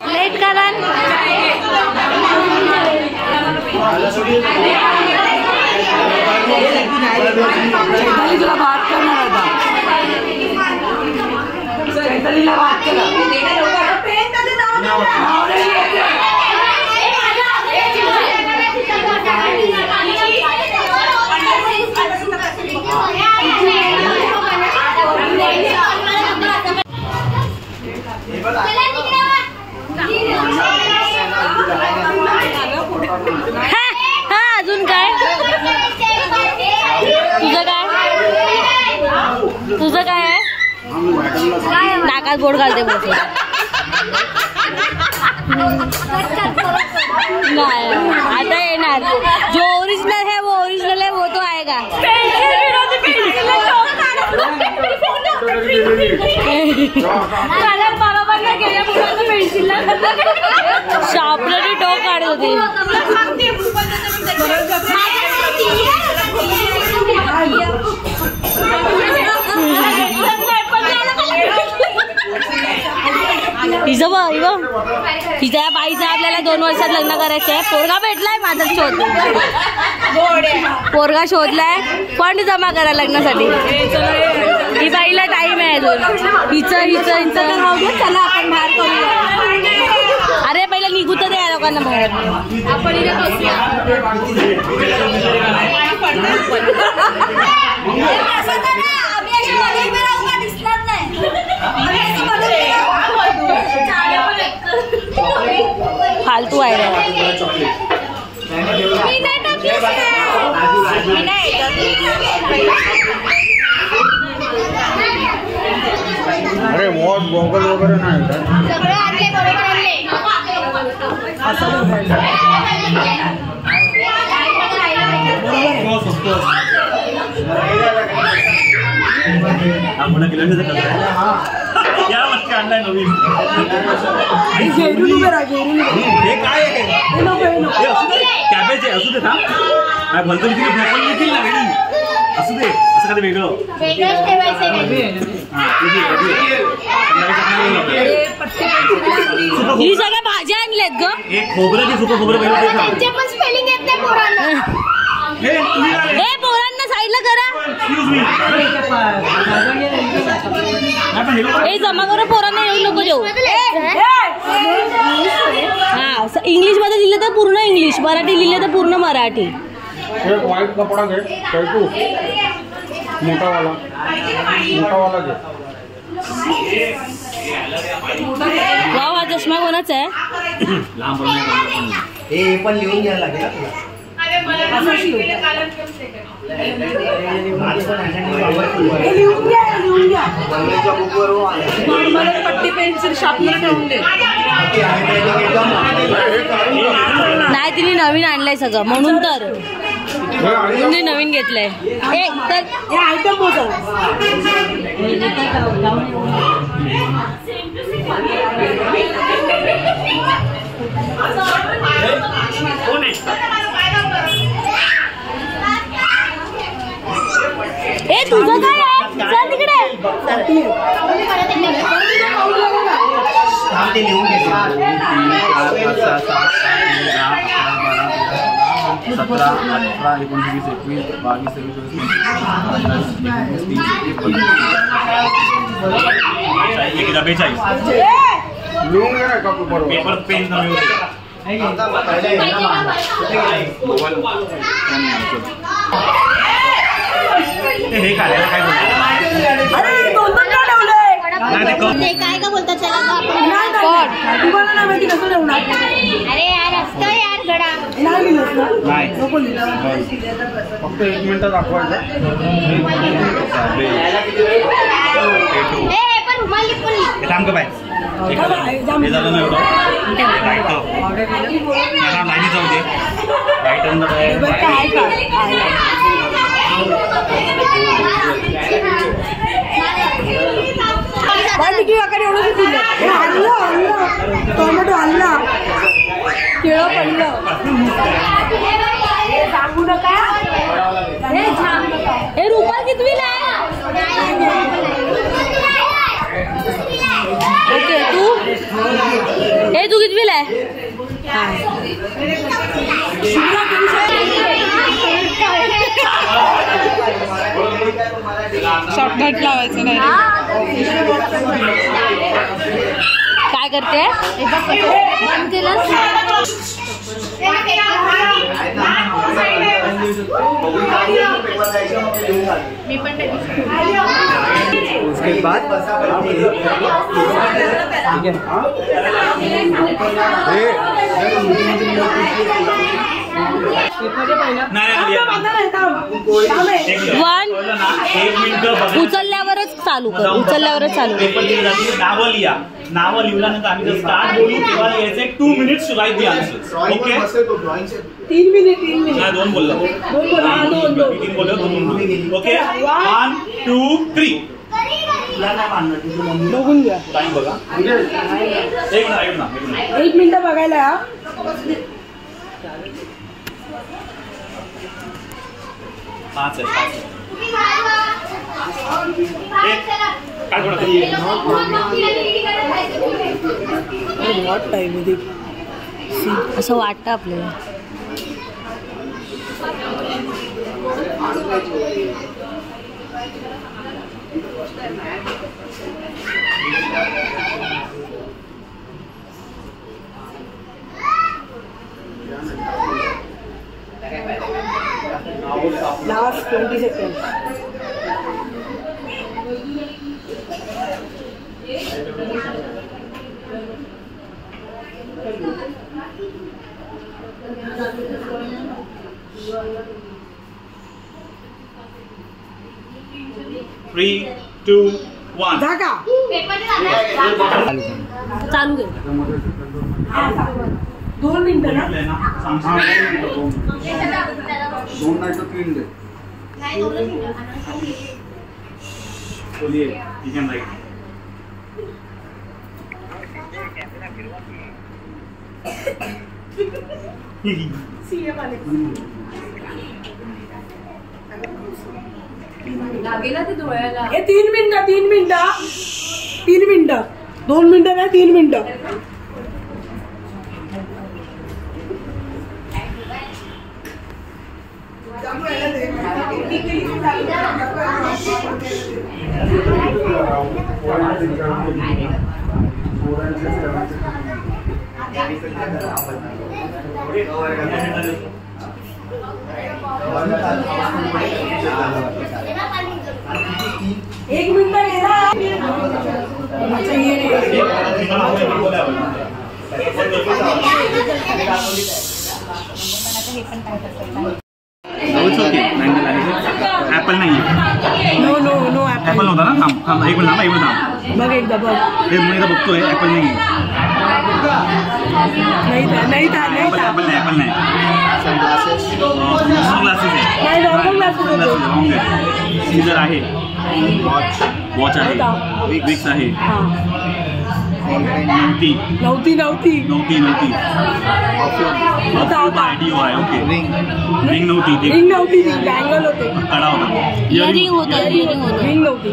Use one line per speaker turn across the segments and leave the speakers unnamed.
Late कारण
तुला बात करणार आता बात केला
अजून काय तुझं काय आहे नाकात बोट घालते बोलते नाही आता येणार जो ओरिजिनल है वो ओरिजिनल है वो तो आएगा शार्पनरने डोक काढत होती हिच्या या बाईचं आपल्याला 2 वर्षात लग्न करायचं आहे. पोरगा भेटलाय माझा शोध पोरगा शोधलाय फंड जमा करा लग्नासाठी. ही बाईला टाइम आहे अजून. हिचं चला आपण बाहेर करूया. अरे पहिला निघू तर द्या लोकांना बाहेर. आपण फालतू आहे
अरे बहुत गोगल वगैरे नाही आणलाय नवीन हे काय कॅबेज आहे. असू दे था काय भलतं तिथे भोपळ येतील ना वेळी. असू दे असं कधी वेगळं
ही सगळ्या भाज्या आणल्यात ग.
एक खोबरं की सुकं खोबरं
हे पोरांना साईडला करा. हे जमा करा पोरांना येऊ नको देऊ. हा इंग्लिश मध्ये लिहिलं तर पूर्ण इंग्लिश मराठी लिहिलं तर पूर्ण मराठी.
एक व्हाईट कपडा घे टैटू मोठावाला घे.
वाव हा चष्मा कोणाचा आहे.
हे पण लिहून घ्यायला लागेल तुला.
पट्टी पेन्सिल शार्पनर ठेवून दे. नाही तिने नवीन आणलंय सगळं म्हणून तर नवीन घेतलंय. ए तुझं काय आहे चल तिकडे.
ते लिहून घे.
2, 3, 4, 5, 6, 7, 8, 9, 10, 11, 12, 13, 14, 17, 18, 19, 20, 21, 22, 23, 24, 25, 42, पेपर पेन कमी होते. हे काढायला काय बोलतात?
ते काय का बोलतात त्याला?
तुम्हाला नाही माहिती कसं ठेवणार?
अरे यार असतं यार गडा.
नाही फक्त 1 मिनिट दाखवायचं.
पण रुमाली पण
थांब का बाय हे झालं ना एवढं लाईनी जाऊ दे. राईट
टोमॅटो आणला केळं पडलं सांगू नका.
हे रुपा कितवीला? ओके तू कितवीला आहे?
शॉर्टकट लावायचं नाही.
काय करते? बंद केलं.
उसके बाद
उचलल्यावरच चालू कर. उचलल्यावरच चालू कर.
नावं लिहा. नावं लिहिल्यानंतर आम्ही जर स्टार्ट बोलू तेव्हा लिहायचं 2 minutes to write the answers. Okay
3 minute
नाही 2 बोललो. 3 बोललो 2 ओके 1 2 3
बघून घ्या.
टाइम बघा.
एक मिनिट बघायला.
5 आहे.
असं वाटतं आपल्याला.
Last 20 seconds.
Three, 2, 1.
जागा
चालू घे.
2 मिनिटं ना.
2 नाही तर 3 दे. बोलिए you can write.
लागेला ते डोळ्याला.
3 मिनिटं 3 मिनिटं 3 मिनिटं 2 मिनिटं नाही 3 मिनिटं. एक मिनिट गेला.
ऍपल नाही.
नो नो नो
ऍपल होता ना. थांब थांब एक मिनिट थांब.
बघ एकदा बघ.
हे मी इथं बघतोय ऍपल नाही.
नाही
ऍपल नाही. सनग्लासेस आहे.
नाही नॉर्मल ग्लासेस.
सीझर आहे. वॉच आहे. विक्स आहे. नव्हती. आयडिओ आहे. ओके रिंग नव्हती.
बँगल होते.
कडा होता.
इयरिंग होतं.
रिंग नव्हती.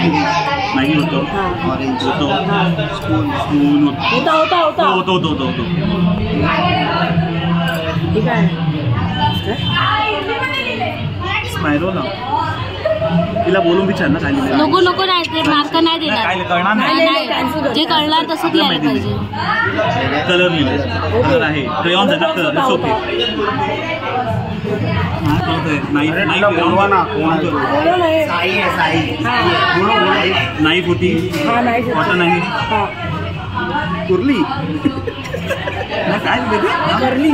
मॅगी होतो
ऑरेंज
होतो
स्पून
स्पून
होता होता होता
होतो
ठीक आहे
स्पायरो ना तिला बोलून विचार ना काय लिहिलंय.
नको नको नाही ते मार्क नाही देणार.
काय कळणार नाही
नाही, जे कळणार तसं द्यायला पाहिजे.
कलर लिहिलंय कलर आहे क्रेयॉन्स आहे कलर इट्स ओके नाईफ होती कॉटन आहे
कुर्ली
काय
करली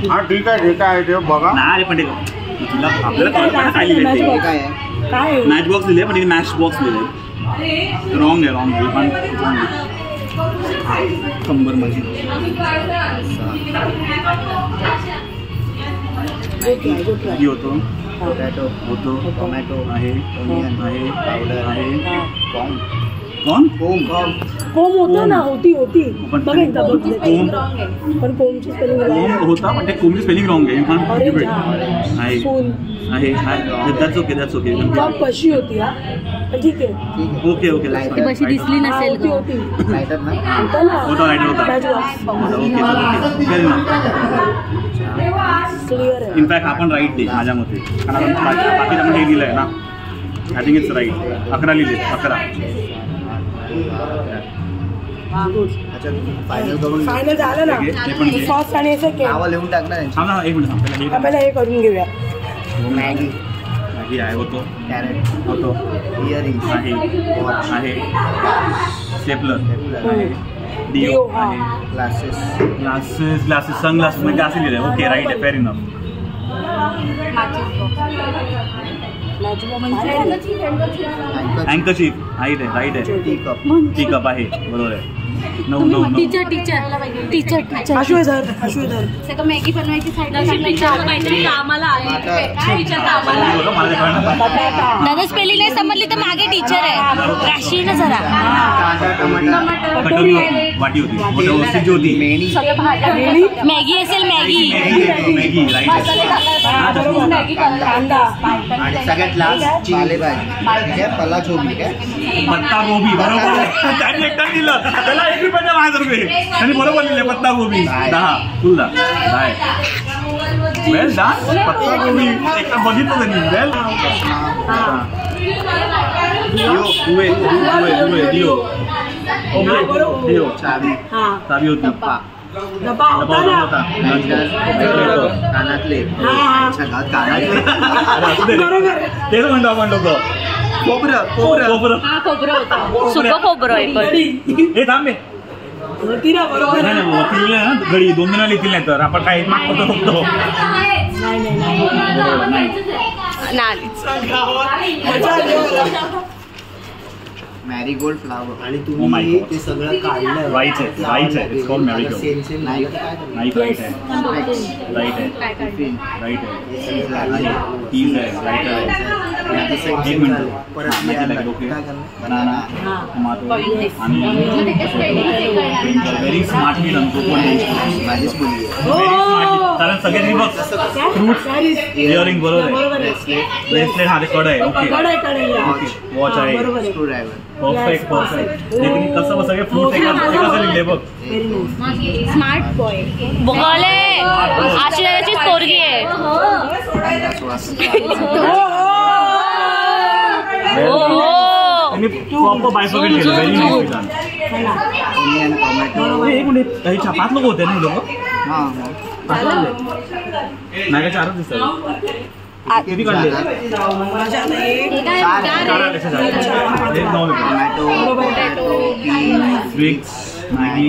हा ठीक आहे ते बघा
नाही रे पण ते तुला आपल्याला कळलं काय लिहिलंय
काय आहे
काय
मॅच बॉक्स लिहिले पण मॅच बॉक्स लिहिले रॉंग पण कंबर माझी किती होतो
पोटॅटो
होतो
टोमॅटो
आहे
ओनियन
आहे
पावडर
आहे
कॉर्न
कोण
कोम
कोम होतं ना होती
पण
बघ एकदा बघ
कोम
पण कोमची स्पेलिंग
कोम होता पण ते कोमची स्पेलिंग रॉंग आहे पण
ऑरेंज
आहे
स्पून
आहे दॅट्स ओके
कप कशी होती हा पण ठीक आहे
ओके
ती बशी दिसली नसेल
होती
ग.
होती
लायटर ना
होता ना
होता राईट होता
Match box.
ओके
क्लिअर आहे
इनफॅक्ट आपण राईट दे माझ्या मते कारण आपण बाकीचं आपण हे दिलं आहे ना आय थिंक इट्स राईट 11 लिहिले 11
अच्छा फायनल करून
फायनल झालं ना
हे पण घे.
फर्स्ट आणि सेकंड
नावं लिहून टाक ना त्यांची.
थांब ना एक मिनिट थांब पहिला
आपल्याला हे करून घेऊया
मॅगी
हे आहे होतो
कॅरेट
होतो
इयरिंग्स
आहे
वॉच
आहे स्टेपलर आहे
डिओ,
डिओ
हा.
आहे
ग्लासेस
ग्लासेस सनग्लासेस म्हणजे असं लिहिलं ओके राईट आहे फेअर इनफ अँकरचीफ राईट आहे
टी कप
टी कप आहे बरोबर आहे 9
टीचर
अश्वेधर
सगळं मॅगी बनवायची काहीतरी कामाला आहे टीचर कामाला आहे.
मला ते कळलं नाही.
बटाटा
दादा स्पेलिंग नाही समजली तर मागे टीचर आहे राशी ना जरा
कांदा टमाटर
कटोरी होती वाटी होती मोठं वस्तू जी होती
मेणी
मॅगी असेल मॅगी
मॅगी राईट आहे
कांदा
आणि सगळ्यात लास्ट पालेभाजी ठीक आहे पल्लाछोबी काय
पत्ता गोबी बरोबर आहे. त्यांनी एकटा दिलं त्याला 1 रुपयाचे 5 त्यांनी बरोबर लिहिले पत्ता गोबी 10 तुला 10 वेल डन पत्ता गोबी एकटा बघितलं त्यांनी वेल डिओ
चावी
हा
चावी होती
डबा होता ना
नंतर कानातले
हा.
सगळ्यात कानातले
बरोबर
तेच म्हणतो आपण लोक
खोबरं
हा खोबरं होतं सुकं खोबरं आहे पण
हे थांबे
होती ना बरोबर
नाही नाही वकील लिहिलं ना घडी 2 दिना लिहितील नाही तर आपण काय माग करतो फक्त
नाही
बरोबर नाही
नाही
मजा आली
मॅरीगोल्ड फ्लावर आणि
Oh my
तुम्ही
God.
ते सगळं काढलं
राईट आहे it's called marigold.
सेल नाही तर काय करणार?
नाही राईट आहे राईट आहे चीज आहे राईट आहे एक मिनिट
परत
ओके
काय करणार?
बनाना टोमॅटो आणि व्हेरी स्मार्टली डन तो पण
माझीच मुलगी आहे.
व्हेरी स्मार्टली कारण सगळ्यांनी बघ फ्रूट्स इयरिंग बरोबर आहे ब्रेसलेट हा ते कड आहे ओके वॉच आहे
स्क्रू ड्रायव्हर
परफेक्ट लेकिन कसं सगळे फ्रूट कसं लिहिले बघ
स्मार्ट बॉय बघले आशियाची पोरगी आहे
त्यांनी प्रॉपर बायफर्केट केलं व्हेरी नाईस
ओनियन टोमॅटो
एक मिनिट काही 5 लोक होते ना हे लोक
हां
नाही का 4च दिसतात किती काढले
टोमॅटो
स्विक्स मॅगी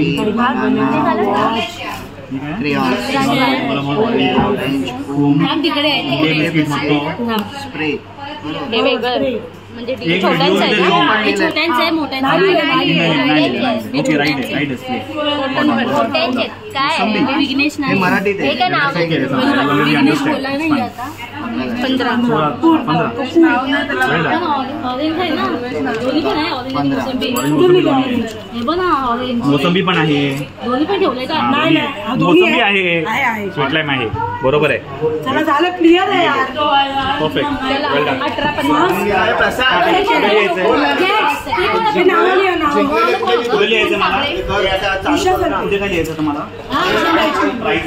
ऑरेंज कोम
तिकडे
बिस्किट म्हणतो
स्प्रे
हे वेगळं म्हणजे
एक
छोट्यांचं आहे
video
ना हे छोट्यांचं आहे मोठ्यांचं
ओके राईट आहे
मोठ्यांचे काय आहे विघ्नेश
हे
नाही
मराठीत
हे काय नाव आहे विघ्नेश बोलला नाही आता 15 ऑरेंज आहे ना दोन्ही पण आहे ऑरेंज आणि मोसंबी हे बघ ना ऑरेंज
मोसंबी पण आहे
दोन्ही पण ठेवले का
मोसंबी आहे स्वीट लाईम आहे बरोबर आहे
चला झालं क्लिअर आहे यार
परफेक्ट वेल डन
18-50
हे नावं लिहा, नावं.
कुठे लिहायचं मला?
ईशा सलते.
कुठे काय लिहायचं तुम्हाला? प्राईस.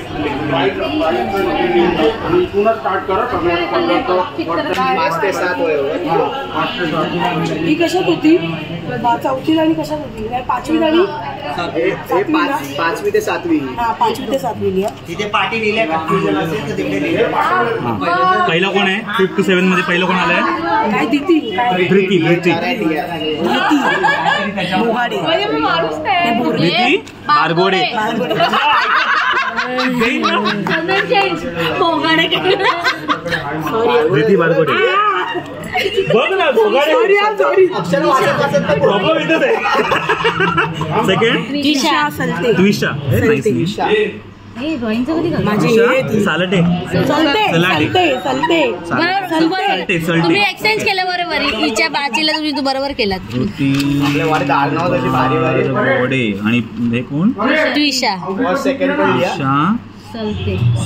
ही कशात होती? चौथीला आणि कशात होती? नाही, पाचवीत आणि
पाचवी ते सातवी.
हा, 5वी ते 7वी लिहा.
तिथे पाटी लिहिल्या कन्फ्युजन असेल तर तिकडे लिहिल्या.
पहिला कोण आहे? 5 to 7 मध्ये पहिलं कोण आलंय?
काय दिती? काय
धृती.
दिती? बोगाडे.
धृती बारगोडे. धृती बारगोडे. बघ ना बोगाडे. प्रॉब्लेम इथंच आहे. सेकंड
ईशा सलते.
द्विशा.
माझी
सालटे. सलटे.
तुम्ही एक्सचेंज केलं बरोबर. हिच्या बाजीला तू बरोबर केलात.
धृती
भारी
बारगोडे आणि हे कोण?
द्विशा.
सेकंड पण लिहा.
ईशा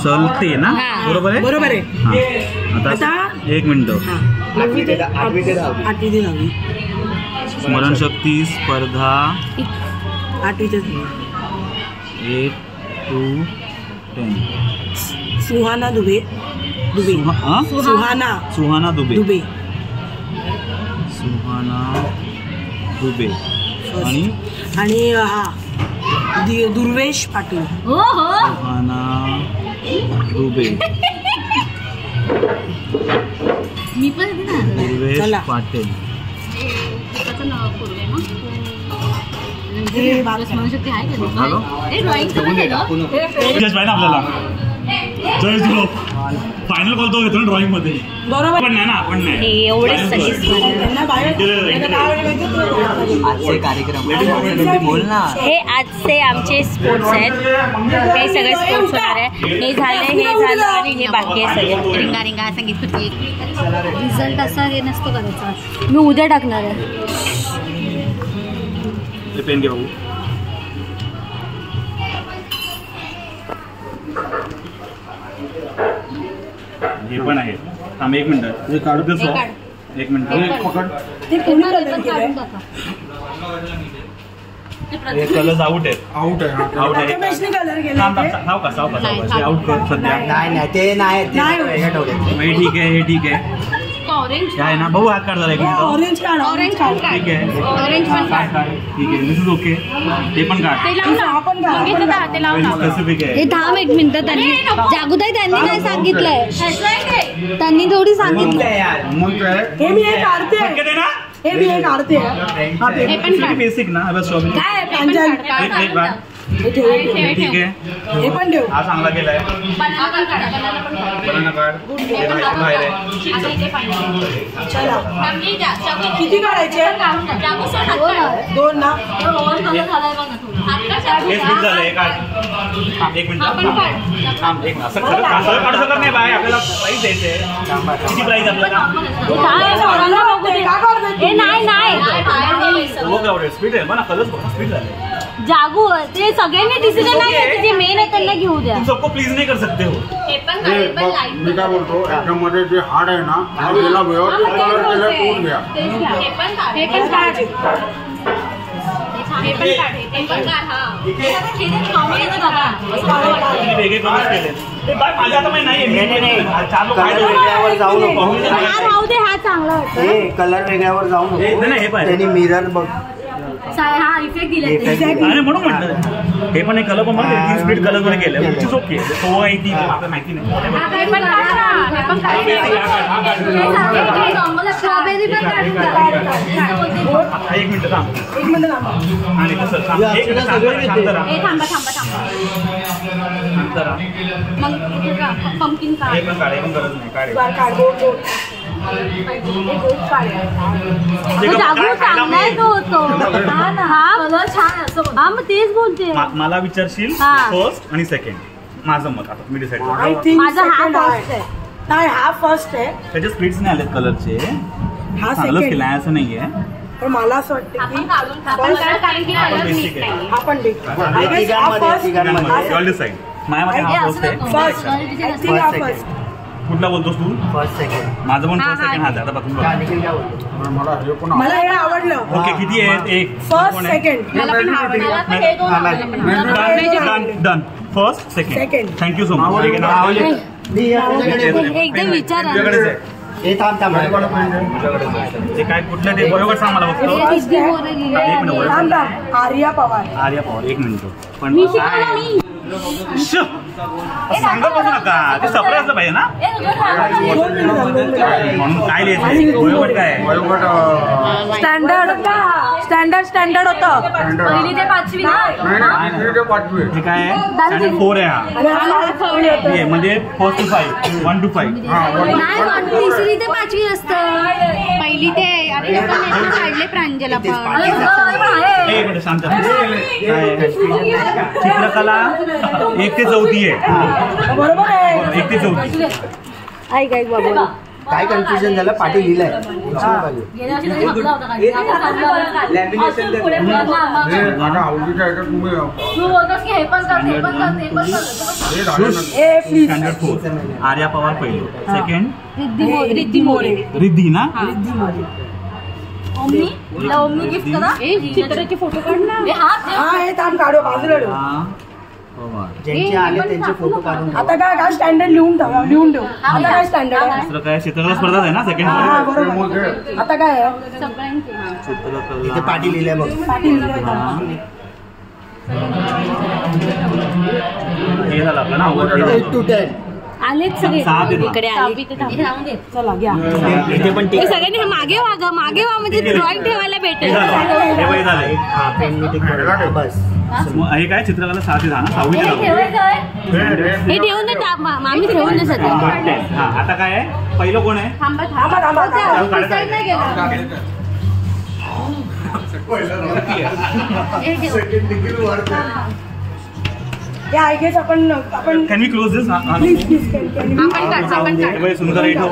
सलते ना?
हा.
बरोबर आहे.
बरोबर आहे.
आता
आता
1 मिनिट.
8वी ते 10वी.
8वी ते 10वी.
स्मरणशक्ती स्पर्धा
8वी ते 10वी.
8 to 10.
सुहाना दुबे. सुहाना
सुहाना दुबे.
सुहाना
दुबे आणि
हा दुर्वेश पाटील.
सुहाना दुबे.
मी पण
दुर्वेश
चला.
पाटील. आपल्याला फायनल कॉल तो घेतो ना ड्रॉइंग मध्ये.
बरोबर.
पण नाही ना आपण नाही
एवढेच सगळे
त्यांना बाहेर
बोल ना.
हे आजचे आमचे स्पोर्ट्स आहेत. हे सगळे स्पोर्ट्स होणार आहे. हे झालं आणि हे बाकी आहे सगळे. रिंगा रिंगा संगीत खुर्ची. रिझल्ट असा हे नसतो करायचा. मी उद्या टाकणार आहे.
पेन घे भाऊ. हे पण आहे. थांब 1 मिनिट. हे काढू दे. 1 मिनिट.
ते कोणी कलर केलंय?
कलर आउट आहे. आउट आहे.
रमेशने कलर केलाय
थांब
ते?
आउट कर सध्या.
नाही ते नाही
हे ठीक आहे.
ऑरेंज
काय ना भाऊ हात काढ जरा 1 मिनिट.
ऑरेंज काढ.
ऑरेंज पण काढ.
ठीक आहे.
ऑरेंज पण काढ.
ठीक आहे. दिस इज ओके. ते पण काढ.
ते लाव ना.
आपण काढ.
बघितलं का? ते लाव ना.
स्पेसिफिक आहे.
हे थांब 1 मिनिट. त्यांनी जागुताई त्यांनी काय सांगितलंय? त्यांनी थोडी सांगितलंय.
हे मी हे काढते.
शक्य दे ना.
हे मी हे काढते.
हे पण काढ.
बेसिक ना. बस शॉपिंग.
काय प्रांजल?
एक काढ.
हे ठेव.
ठीक आहे.
हे पण ठेव.
हा चांगला केलाय. बनाना काढ. हे बाहेर आहे.
चला. किती काढायचे? 2 ना.
हे स्पीड झालं. हे काढ. थांब 1 मिनिट. थांब एक असं खरं काढू शकत नाही बाय. आपल्याला प्राईस द्यायचंय. किती प्राईस आपल्याला? स्पीड आहे ना. कलर स्पीड झाले.
जागू ते सगळ्यांनी डिसिजन नाही घ्यायचे. जे मेन आहे त्यांना घेऊ द्या.
तुम सबको प्लीज नाही कर सकते हो.
मी काय बोलतो याच्यामध्ये जे हाड आहे ना हा गेला व्यवस्थित कलर केलं टून घ्या.
हे पण काढ.
वेगळे कलर्स केले. माझ्या आता नाही. 4 लोक
वेगळ्यावर जाऊ नको.
हा राहू दे. हा चांगला वाटतो.
कलर वेगळ्यावर जाऊ नको.
नाही हे पाहिजे.
त्यांनी मिरर बघ.
हा इफेक्ट दिला.
अरे म्हणून म्हटलं हे पण एक कलर पण मला 3 स्पीड कलर मध्ये केलं. Which is okay. तो आहे ती आपल्याला माहिती नाही.
स्ट्रॉबेरी पण काढून टाक.
1 मिनिट थांब.
1 मिनिट थांबा.
आणि कसं थांब. एक मिनिट शांत राहा.
हे थांबा.
शांत राहा.
मग पंपकिन काढ.
हे पण काढ. हे पण गरज नाही. काढ.
काढ. गोड.
जागू चांगला आहे तो. हा ना. हा कलर छान असं. हा मग तेच बोलते.
मला विचारशील
हा.
फर्स्ट आणि सेकंड. माझं मत आता मी डिसाईड
आय
करतो.
थिंक
माझा हा फर्स्ट आहे.
नाही हा फर्स्ट आहे.
त्याचे स्पीड्स नाही आलेत कलरचे.
हा
चांगलंच
सेकंड.
केलं असं नाहीये.
पण मला असं वाटतं की
कारण की
आपण बेसिक आहे.
आपण
ऑल डिसाईड. माझ्या मध्ये हा फर्स्ट आहे.
फर्स्ट. आय थिंक हा फर्स्ट.
कुठला बोलतोस तू?
First second.
माझं पण फर्स्ट सेकंड हाच आहे. आता बघून बघ.
निखिल काय बोलतो?
मला हे पण
मला हे आवडलं.
ओके किती आहेत? एक
first second
done. First second.
Second.
Thank you so much.
एकदम विचार
तुझ्याकडेच आहे.
हे थांब थांब.
ते काय कुठलं ते बरोबर सांग मला बघतो. एक मिनिट.
आर्या पवार.
आर्या पवार. एक मिनिट. पण सांगत बसू नका. ते सफर असलं पाहिजे ना. म्हणून काय लिहायचं? वयोगट काय आहे?
वयोगट
स्टँडर्ड होतं.
पहिली ते पाचवी ना.
नाही ते 5वी.
हे काय आहे? स्टँडर्ड 4 आहे हा. हे म्हणजे 1 to 5. 1 to 5.
तिसरी ते पाचवी असतं. पहिली ते आता काढले प्रांजला पण.
एक मिनिट शांत. चित्रकला 1 ते 4 आहे.
बरोबर आहे.
1 ते 4.
ऐक बाबा.
काय कन्फ्युजन झालं? पाठी लिहिलंय.
आता आवडीच्या ह्याच्यात तुम्ही
ए प्लीज.
स्टँडर्ड 4. आर्या पवार पहिली. सेकंड
रिद्धी मोरे.
रिद्धी ना.
ओमनी गिफ्ट करा. चित्राचे फोटो काढ ना.
हा हे थांब काढू बाजूला ठेव.
ज्यांचे आले त्यांचे फोटो काढून ठेवा.
आता काय स्टँडर्ड लिहून ठेव. आता काय स्टँडर्ड आहे?
दुसरं काय चित्रकला स्पर्धा आहे ना सेकंड.
हा बरोबर. आता काय आहे?
इथे
चित्रकला
पाठी लिहिलंय बघ.
पाटील.
हे झालं आपलं ना.
8 to 10.
आलेच सगळे
6 ते 10.
इकडे आले.
चला घ्या.
इथे पण
हे सगळ्यांनी हे मागे वा म्हणजे ड्रॉइंग ठेवायला
हे
भेटेल.
झालं. हे वय झालंय.
हा पेन मीटिंग बस.
मग हे काय चित्रकला 6 ते 10 ना. 6वी ते 10.
हे ठेवून दे आम्ही ठेवून दे सध्या.
हा आता काय आहे? पहिलं कोण आहे?
या आय गेस आपण
कॅन वी क्लोज दिस? सुंदर इथं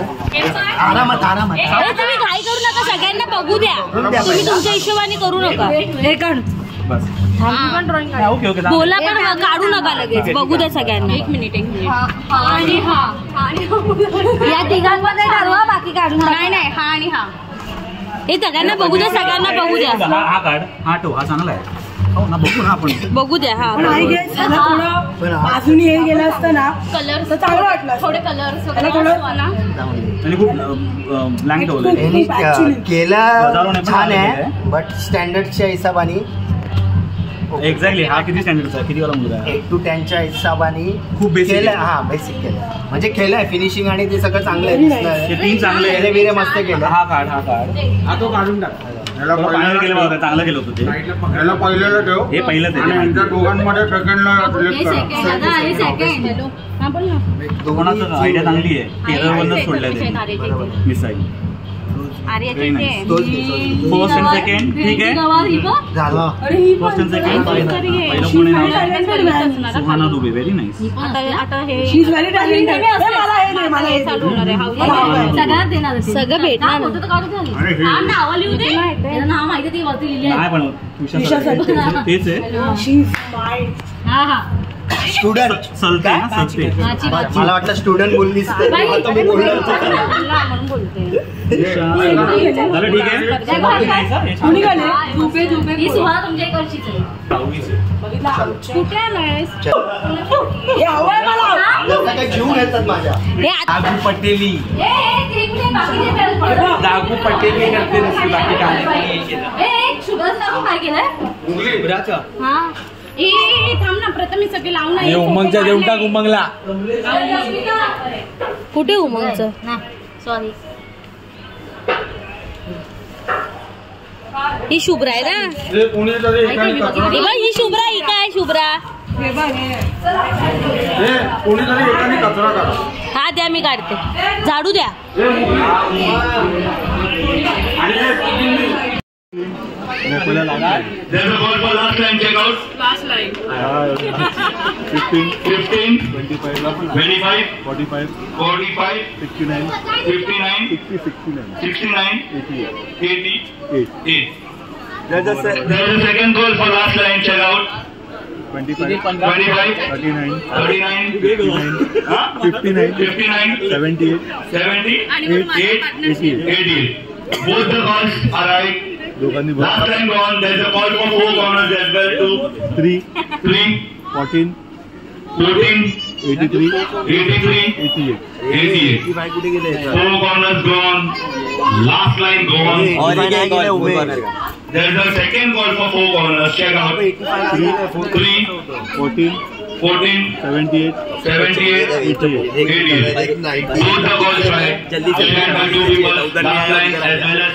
आरामात आरामात.
तुम्ही घाई करू नका. सगळ्यांना बघू द्या. तुम्ही तुमच्या हिशोबाने करू नका. हे काढ.
बस. Okay okay.
बोला पण काढू नका लगेच. बघू द्या सगळ्यांना. एक मिनिट. या तिघांमध्ये ठरवा. बाकी काढू नका. नाही हा आणि हा. हे सगळ्यांना बघू द्या. सगळ्यांना बघू द्या.
हा काढ. हा ठेव. हा चांगला आहे. हो ना. बघू ना आपण.
बघू द्या. हा
आय गेस त्याला थोडं बाजूनी हे गेलं असतं ना
कलर
तर चांगलं वाटलं.
थोडे कलर
त्याला थोडं
आणि खूप ब्लँक ठेवलं.
यांनी केलं छान आहे बट स्टँडर्डच्या हिशोबाने
एक्झॅक्टली. हा किती स्टँडर्डचा आहे? किती वाला मुलगा आहे?
8 to 10च्या हिशोबाने
खूप basic
केलं.
आहे.
हा बेसिक केलं म्हणजे केलंय फिनिशिंग आणि ते सगळं चांगलं आहे.
हे 3 चांगले
केले बिरे मस्त केलं.
हा काढ. हा काढ.
हा तो काढून टाक. याला
चांगलं केलं बघा. चांगलं केलं होतं ते.
याला पहिलेला ठेव.
हे पहिलंच आहे.
आणि यांच्या दोघांमध्ये सेकंडला सिलेक्ट करा.
कोणाचं आयडिया चांगली आहे. केरळवरच सोडलं ते मिसाईल. फर्स्ट अँड सेकंड ठीक आहे.
झालं.
फर्स्ट अँड सेकंड पहिलं कोणी नाव? Suhana Dubey. Very nice.
She is very talented. मला हे दे. मला हे
सगळं भेटणार.
आणि हे
नाही पण तेच आहे.
शी इज माइंड.
स्टुडंट
सलते ना. सलते.
मला वाटलं स्टुडंट बोललीस तर आता मी बोललो.
झालं ठीक आहे.
कुणी गाणे? हे हवंय मला.
काय जीव घेतात माझ्या.
दागू पटेली. दागू पटेली करते नसते. बाकी काय
थांब ना. प्रथम सगळे लावून
उमंगच्या देऊन टाक. उमंगला
कुठे उमंगचं? सॉरी. ही शुभ्रा आहे ना.
कोणीतरी एकाने कचरा
ही शुभ्रा. ही काय शुभ्रा?
कोणीतरी एकाने कचरा करा.
हा द्या. मी काढते. झाडू द्या.
मोकळ्या लागा.
Last line.
15,
25,
45,
45,
69,
59, 69, 88. There's a second goal for last line. Check out.
25,
25,
39,
39,
59,
59,
78,
78, 88. Both the calls are right.
दोघांनी
Last time gone, there's a call for 4 corners as well to
3,
3,
14,
14,
83,
83,
88.
88. 4 corners gone. Last line gone. There's a second call for 4 corners. Check out. 3,
14,
14,
78,
78,
88.
88. Both the calls right. Shared by 2 people. Last line as well as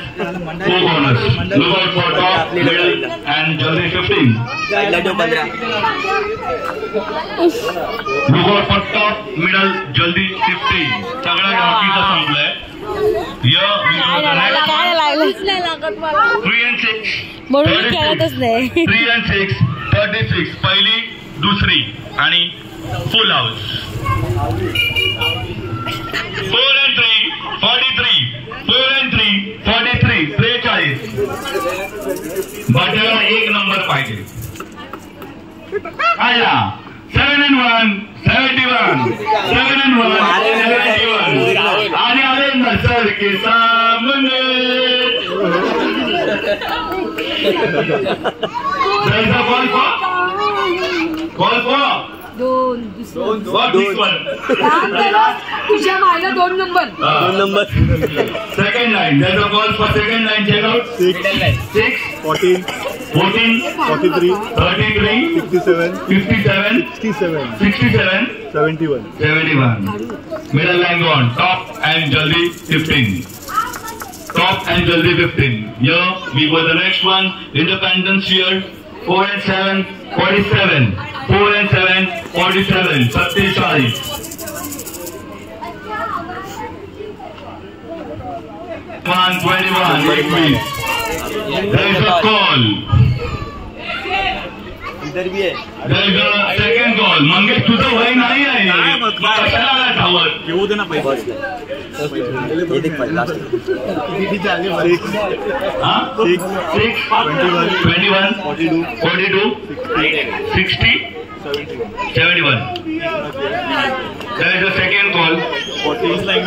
4 corners. Look out for top, middle and Jaldi 15. Look out for top, middle, Jaldi 15. सगळं बाकीचं संपलंय. Here we go to the next one. 3 and 6.
म्हणून मी खेळतच नाही.
3 and 6, 36. पहिली, दुसरी आणि फुल house. 4 and 3, 43. 4 and 3, 43. 43. बाटल्याला 1 number पाहिजे. आया 7 and 1, 71. 7 and 1, 71. आणि आले नसर के सामने. There's a call for? Call for? What this one?
तुझ्या मायला 2 number.
Second line. There's a call for second line. Check out. 6,
14,
14,
43,
33,
57,
57,
67,
67,
71.
71. Middle line gone. Top and Jaldi 15. Top and Jaldi 15. Here we go the next one. Independence here. 4 and 7, 47. 4 and 7, 47. 37. 121. There is a call. There is a second call. Mangesh तुझं वय नाही आहे. कशाला धावत?
येऊ दे ना पैसे.
Huh? 6, 21, 42, 60, 71. There is a second call. 14, 21,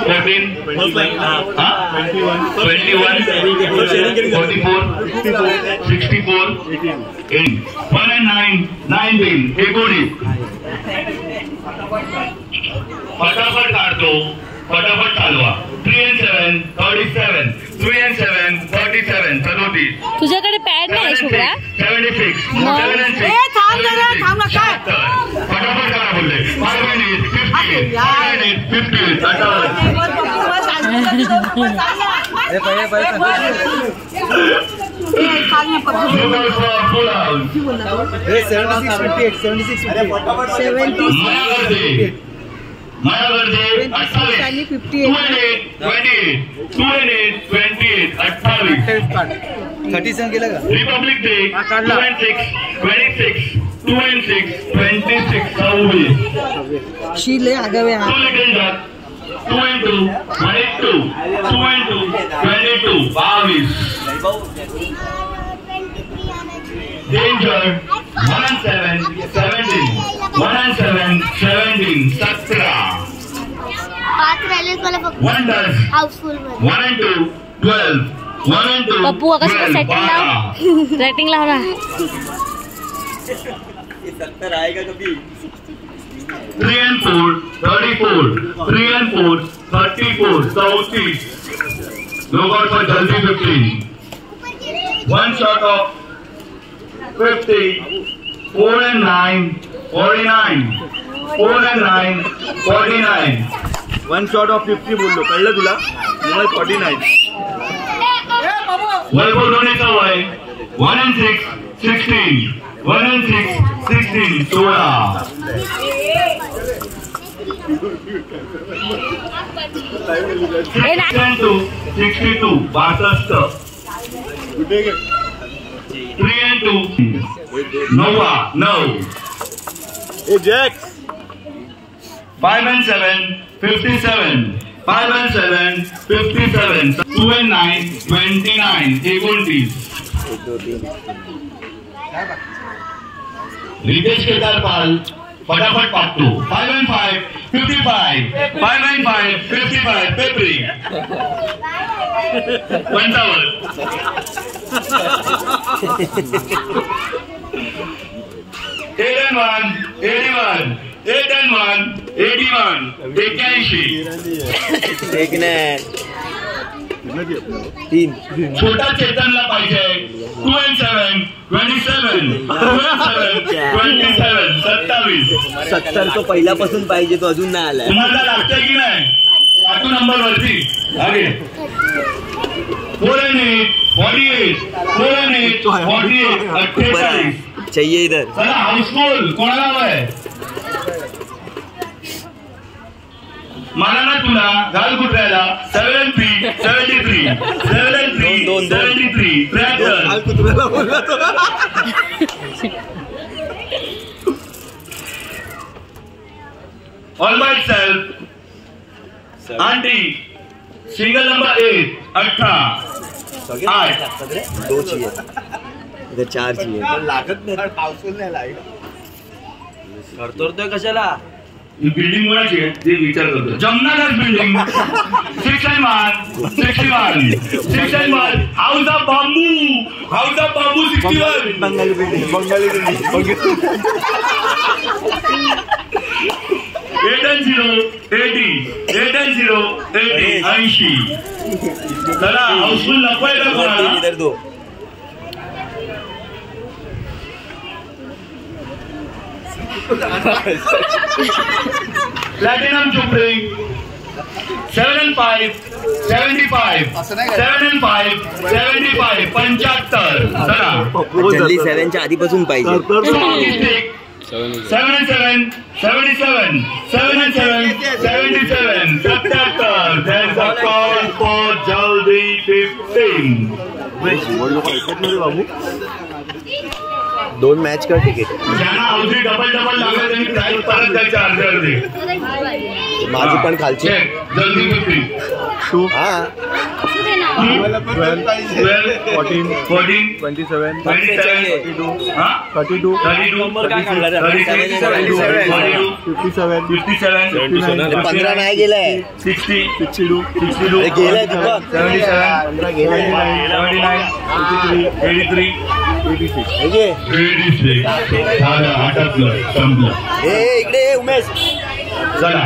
44, 64, 18. 1 and 9, 19. एकोणी. फटाफट काढतो. फटाफट चालवा. 3 and 7, 37. 3 and 7, 37. 37.
तुझ्याकडे पॅड नाही शुभ्रा?
76. 7 and 6.
थांब जरा, थांब ना काय?
फटाफट करा बोलले. 5 and 8, 50. 5 and 8, 50. Full house.
76, 78.
मायावर्धे 28. 2 and 8, 28. 2 and 8, 28. 28.
37 केलं का?
Republic Day 2 and 6, 26. 2 and 6, 26. 26.
शिले आगावे.
2 little duck. 2 and 2, 22. 2 and 2, 22. 22. Danger 1 and 7, 17. 1 and 7, 17. 17. One does. 1 and 2, 12. 1 and 2,
Pappu अगं
12.
सेटिंग लाव. सेटिंग लाव ना.
3 and 4, 34. 3 and 4, 34. 34. Look out for Jaldi 15. One shot of 50. 4 and 9, 49. 4 and 9, 49.
1 shot of 50 बोललो. कळलं तुला? 49.
वैभव धोनीचा वय 1 and 6, 16. 1 and 6, 16. 16. 6 and 2, 62. 62. 3 and 2. Nova. No.
Hey Jack.
5 and 7, 57. 5 and 7, 57. 2 and 9, 29. 29. Riteish Kedar पाल फटाफट पाहतो 5 and 5 55 5 and 5 55 peppery 55 8 and 1 81 8 and 1 81 81 छोटा चेतनला पाहिजे 2 and 7 27
70 तो पहिल्यापासून पाहिजे, तो अजून नाही आलाय.
तुम्हाला लागतंय की नाही? 8 नंबर वरती आगे 4 and 8 48 4 and 8 48 48
चाहिए इधर.
चला हाऊसफुल कोणाला हवंय? मला ना तुला घाल कुत्र्याला 7 and 3 73 7 and 3 73 all by self aunty single number 8 18 8
दो चाहिए, इधर 4 चाहिए. लागत नाही, हाऊसफुल नाही लाईट. करतोय कशाला?
बिल्डिंग कोणाची आहे ते विचार करतो. Jamnagad building 6 and 1 61 6 and 1 house of bamboo 61
Bengali building
8 and 0 80 8 and 0 80 80 चला हाऊसफुल नकोय का कोणाला?
इधर दो.
प्लॅटिनम चोपडे 7 and 5 75 7 and 5 75 75 चला
जल्दी 7 च्या आधीपासून पाहिजे.
7 and 7 77 7 and 7 77 77 there's a call for Jaldi 15
2 match का तिकीट.
ज्यांना अवधी डबल लागलं त्यांनी प्राईस परत द्यायचे अर्धे
माझी पण खालची.
जल्दी 15
हा
12 14 27 32 32
15 नाही गेलाय.
60 62
गेलाय दीपक.
77 79 83 86 आटपलं संपलं.
इकडे उमेश.
चला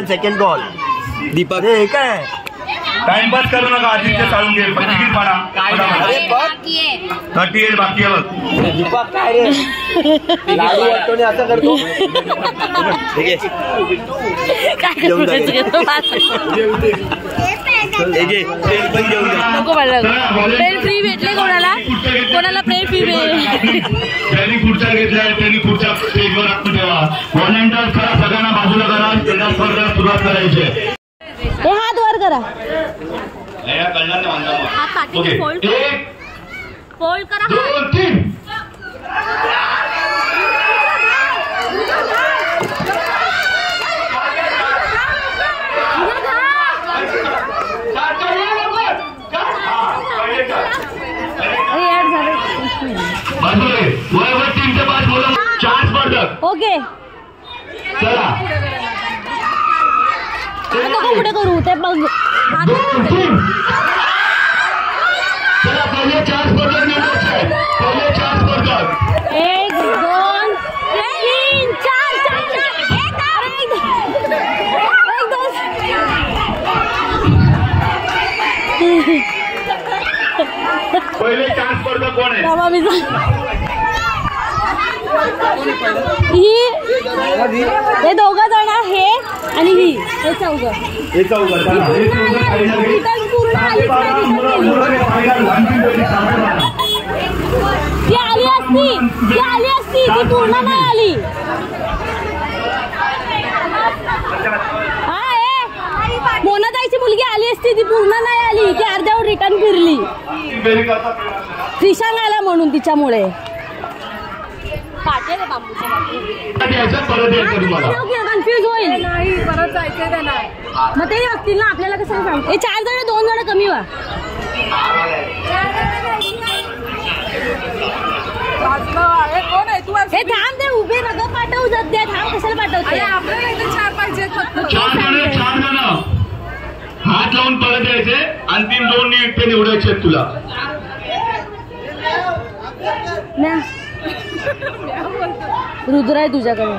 सेकंड बॉल दीपक. काय
टाइमपास करू नका, आदित्य चालून घे. तिकीट पाडा 38 बाकी आहे बघ.
दीपक काय रे लाडू वाटतो ने असं करतो.
नको मला पेन फ्री भेटले कोणाला पेन फ्री
त्यांनी खुर्च्या घेतल्या, त्यांनी खुर्च्या स्टेजवर आपण ठेवा. व्हॉलंटियर करा, सगळ्यांना बाजूला करा. त्याच्या स्पर्धेला सुरुवात करायची आहे.
हात वर करा.
ओके 1
फोल्ड करा
2 3 बरोबर 3 से 5 बोला 4 स्पर्धक.
ओके
चला
कुठे करू ते बघ.
2 3 चला पहिले 4 स्पर्धक निवडायचे. पहिले 4 स्पर्धक
1 2 3 4
पहिले 4 स्पर्धक कोण आहे?
हे 2 जण हे आणि हे चौघं. ती आली असती ती पूर्ण नाही आली. मोनाताईची मुलगी आली असती, ती पूर्ण नाही आली. ती अर्ध्यावर रिटर्न फिरली. त्रिशांग आला म्हणून तिच्यामुळे. कन्फ्युज होईल. परत जायचंय त्याला. मग ते असतील ना आपल्याला कसं सांग. हे 4 जण 2 जण कमी व्हा. हे थांब दे उभे नका पाठवू सध्या थांब कशाला पाठवते आपल्याला 4 पाहिजे फक्त
4 जण हात लावून परत यायचे अंतिम 2 नीट निवडायचे तुला
रुद्र आहे तुझ्याकडे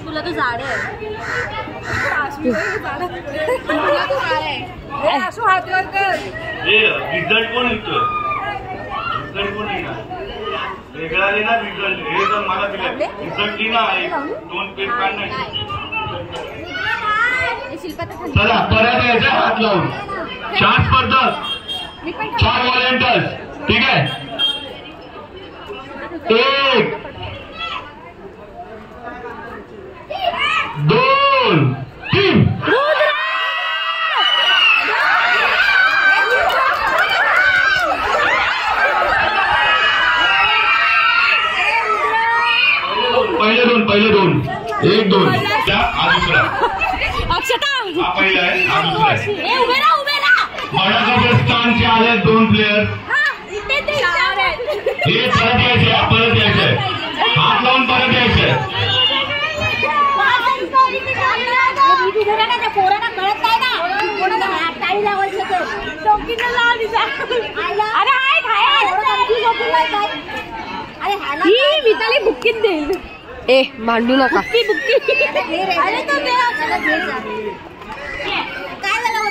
तुला तो झाड आहे
रिझल्ट कोण येतोय रिझल्ट कोण येणार वेगळा ना रिझल्ट हे जर मला दिलं रिझल्ट ना 2 पेज काढणार चला परत यायचं हात लावून 4 स्पर्धक 4 व्हॉलेंटियर्स ठीक आहे 1 2 3 पहिले दोन 1 2 त्या दुसरा
अक्षता
हा पहिला आहे हा दुसरा आहे
उभे राहा
बडाकबस्तानचे आले 2 प्लेयर हे परत यायचंय हात लावून परत यायचंय
पोरांना कळत नाही ना कोणाला टाळी लावायचं ही मिताली बुक्कीत देईल ए भांडू नका अरे तो काय झालं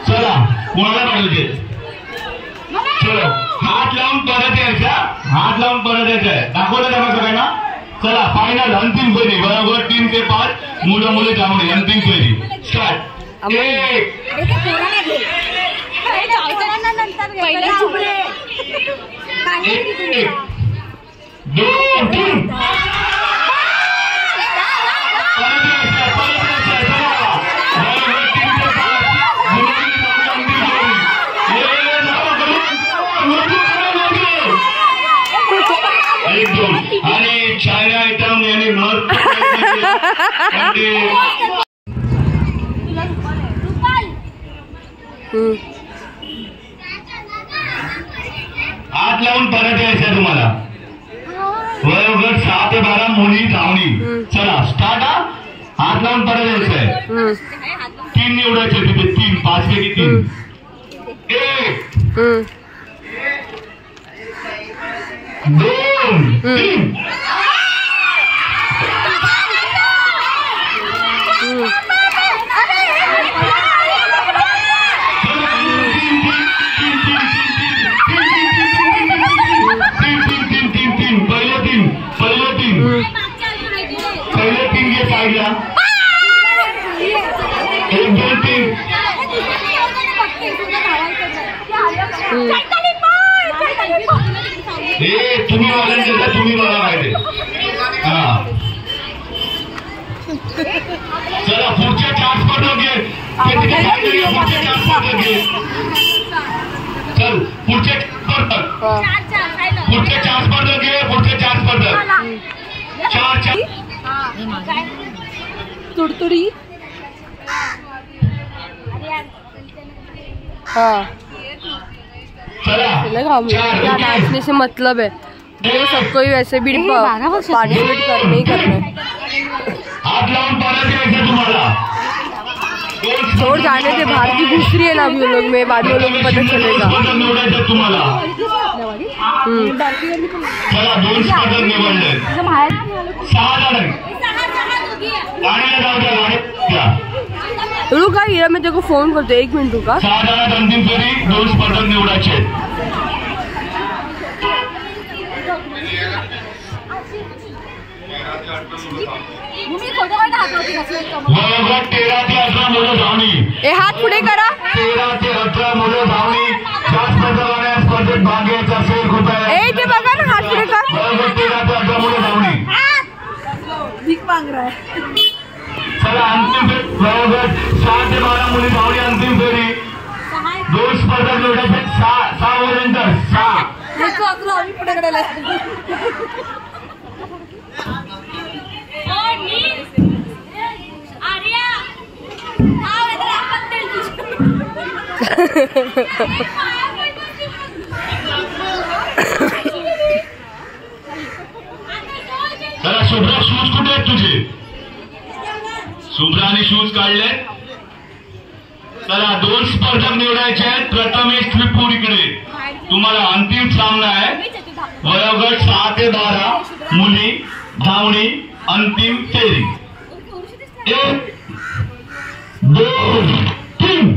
चला कोणाला पाहिजे चलो हात लावून परत यायचा दाखवलं त्याला सगळ्यांना चला फायनल अंतिम फेरी बरोबर 3 ते 5 मुलं जाऊन अंतिम फेरी स्टार्ट 2 3 आणि चायना आयटम यांनी मस्त हात लावून परत यायचं तुम्हाला वयोगट 6 ते 12 मुली धावणी चला स्टार्ट हात लावून परत यायचंय 3 निवडायचे तिथे 3 5 पैकी 3 1 2 3 पहिले 3 घे पाहिला 1 2 3 तुम्ही वाल्यांचे तुम्ही बघा पाहिजे हा चला पुढचे 4 स्पर्धक घे पुढचे 4 स्पर्धक घे चल पुढचे स्पर्धक पुढचे 4 स्पर्धक घे पुढचे 4 स्पर्धक 4
तुडतुडी हाँ क्या नाचने से मतलब है वो सबको ही वैसे भी पार्टिसिपेट करने ही करना है छोड़ जाने से बाहर की दूसरी है ना अभी लोग में बाद में लोग को पता चलेगा रुका हीरा मैं तेरे को फोन करते 1 मिनट रुका
6 जणांत अंतिम फेरी 2 स्पर्धक निवडायचे वयोगट 13 ते 18 मुलं धावणी
ए हात पुढे करा
13 ते 18 मुलं धावणी 4 स्पर्धकांना स्पर्धेत भाग घ्यायचा असेल कृपया
ए ते बघा ना हात पुढे कर
वयोगट 13 ते 18 मुलं धावणी
भीक मांग रहा है
चला अंतिम फेरी वयोगट 6 ते 12 मुली धावणी अंतिम फेरी 2 स्पर्धक निवडायचे 6 व्हॉलेंटियर्स 6
पुढे
चला शुभ्रा, शूज कुठे आहेत तुझे? शुभ्राने शूज काढले. चला 2 स्पर्धक निवडायचे आहेत. प्रथमेश त्रिपुर इकडे. तुम्हाला अंतिम सामना आहे. वयोगट 6 ते 12 मुली, धावणी, अंतिम फेरी. 1 2 3.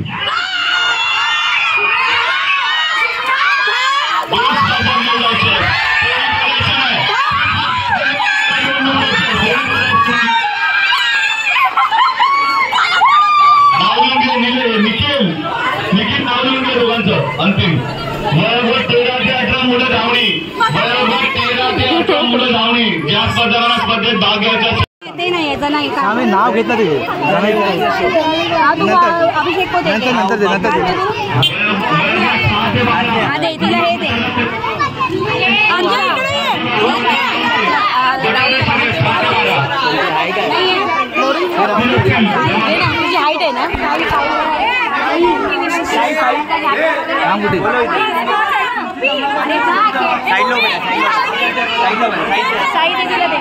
निखिल नावून घे दोघांचं. अंतिम वयोगट 13 ते 18 मुलं धावणी. वयोगट 13 ते 18 मुलं धावणी. ज्या स्पर्धेत भाग घ्यायचा
ते नाही याचं नाही का
आम्ही नाव घेतलं ते
अभिषेक को देते हा दे तिला हे दे. तुझी हाईट आहे ना. साईड तिला दे.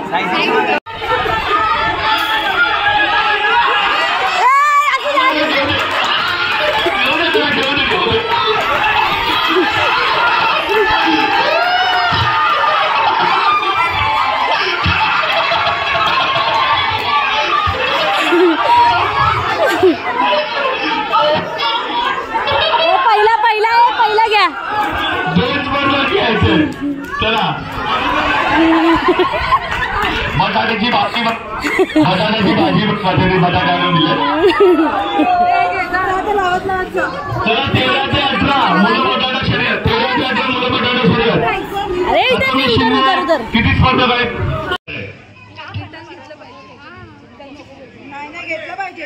पहिला घ्या.
चला बटाट्याची भाजी बटाटा आणून दिले. चला 13 ते 18 मुलं बटाटा शर्यत. 13 ते 18 मुलं बटाटा शर्यत. किती स्पर्धक आहेत?
घेतलं पाहिजे.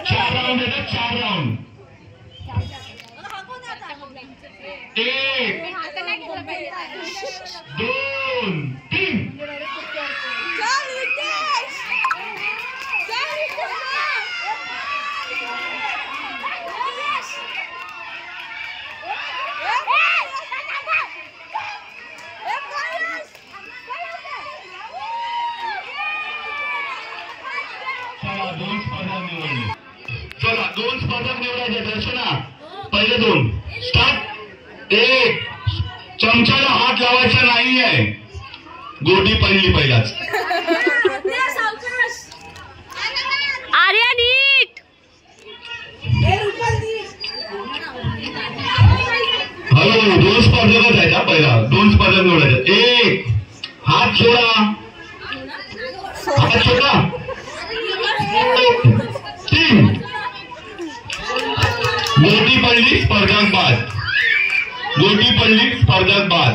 4 राऊंड येतात. 4 राऊंड. 1 2 3. चला 2 स्पर्धक निवडायचे. दर्शना पहिले 2 स्टार्ट. 1 चमच्याला हात लावायचा नाहीये. गोटी पहिली पहिलाच.
आर्या नीट.
हॅलो 2 स्पर्धकच आहेत हा. पहिला 2 स्पर्धक निवडायचे. 1 हात सोडा. हात सोडा. 3 गोटी पडली स्पर्धक बाद. गोटी पडली स्पर्धक बाद.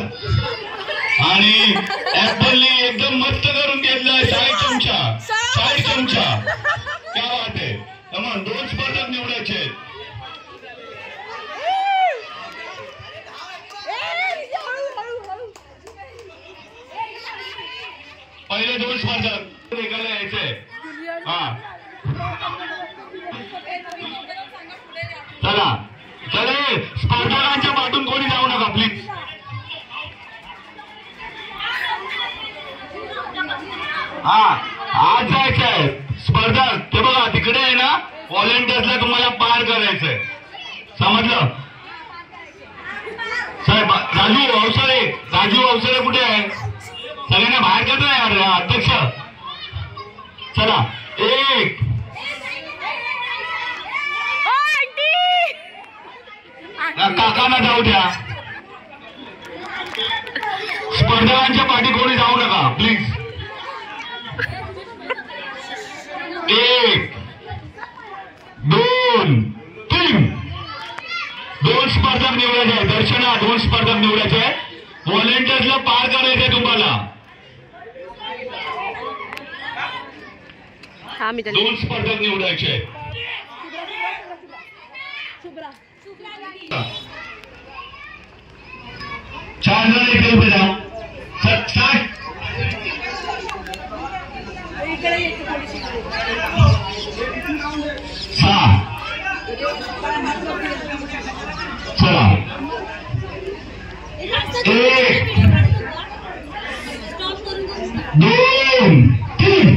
आणि ऍपलनी एकदम मस्त करून घेतलं. 60 चमचा. क्या बात आहे. मग 2 स्पर्धक निवडायचे. पहिले 2 स्पर्धक एकाला यायचंय. हा चला चले. स्पर्धकांच्या पाठून कोणी जाऊ नका प्लीज. हा आज जायचंय स्पर्धक. ते बघा तिकडे आहे ना व्हॉलेंटियर्सला तुम्हाला पार करायचंय. समजलं साहेब? राजू अवसरे कुठे आहे? सगळ्यांना बाहेर करत नाही अध्यक्ष. चला 1 काकांना जाऊ द्या. स्पर्धकांच्या पाठी कोणी जाऊ नका प्लीज. 1 2 3. 2 स्पर्धक निवडायचे. दर्शना 2 स्पर्धक निवडायचे. व्हॉलेंटियर्सला पार करायचंय तुम्हाला. 2 स्पर्धक निवडायचे. 4 जण इकडे उभे राहा. 60 चला 1 2 3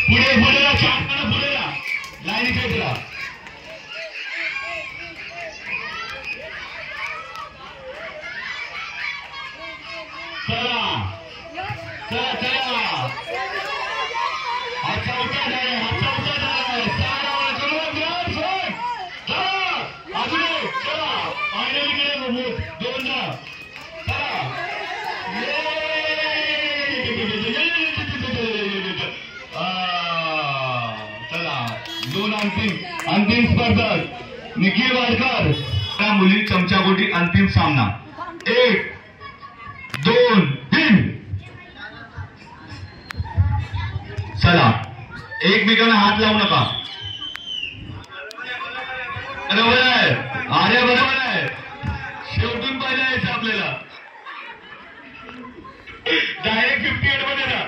पुढे पुढे पुढे लाईन इकडे चला चला चला हात उठा आहे सारा अजून चला फायनल दोनदा चला चला दोन अंतिम स्पर्धक निखिल वाडकर त्या मुली चमचागोटी अंतिम सामना 1 2 3 चला एकमेकांना हात लावू नका बरोबर आहे अरे बरोबर आहे शेवटून पहिला यायचं आपल्याला डायरेक्ट 58 मध्ये ना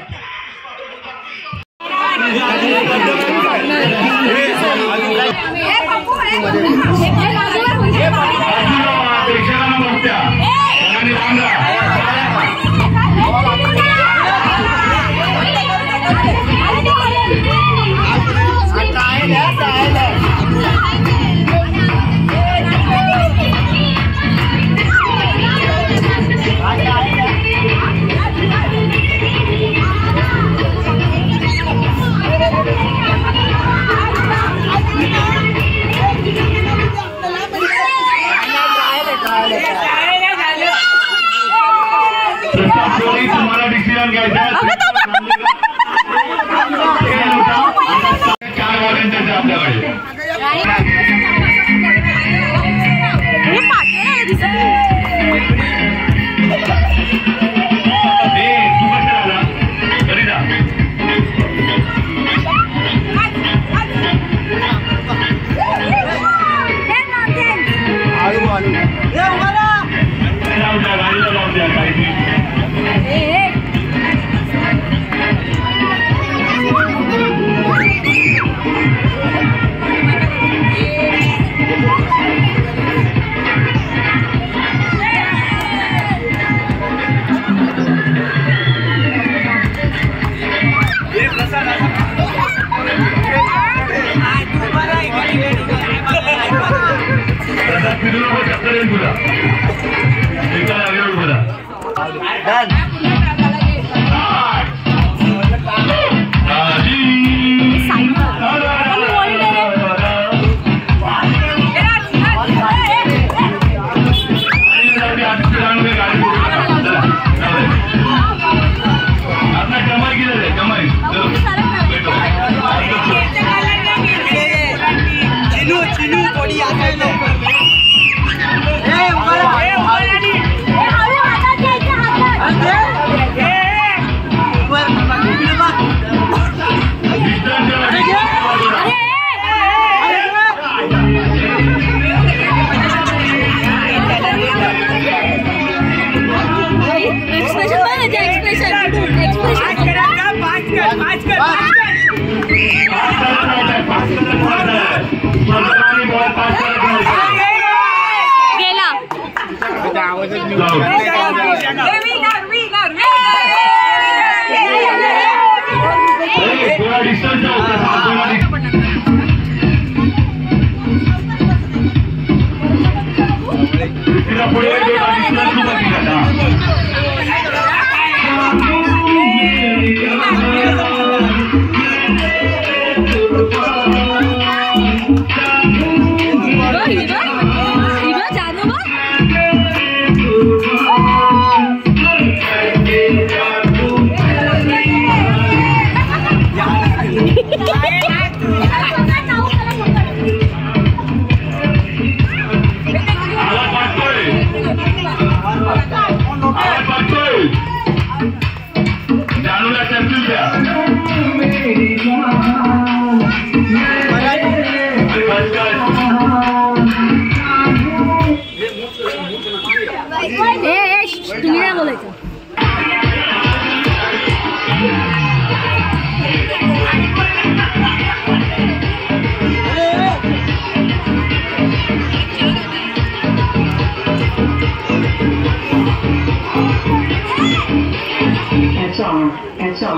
तुम्हाला डिसिजन घ्यायचा 4 वॉलंटियर्स आपल्याकडे तू कसं आला घरी जा गाडीला लावून द्या काही तुला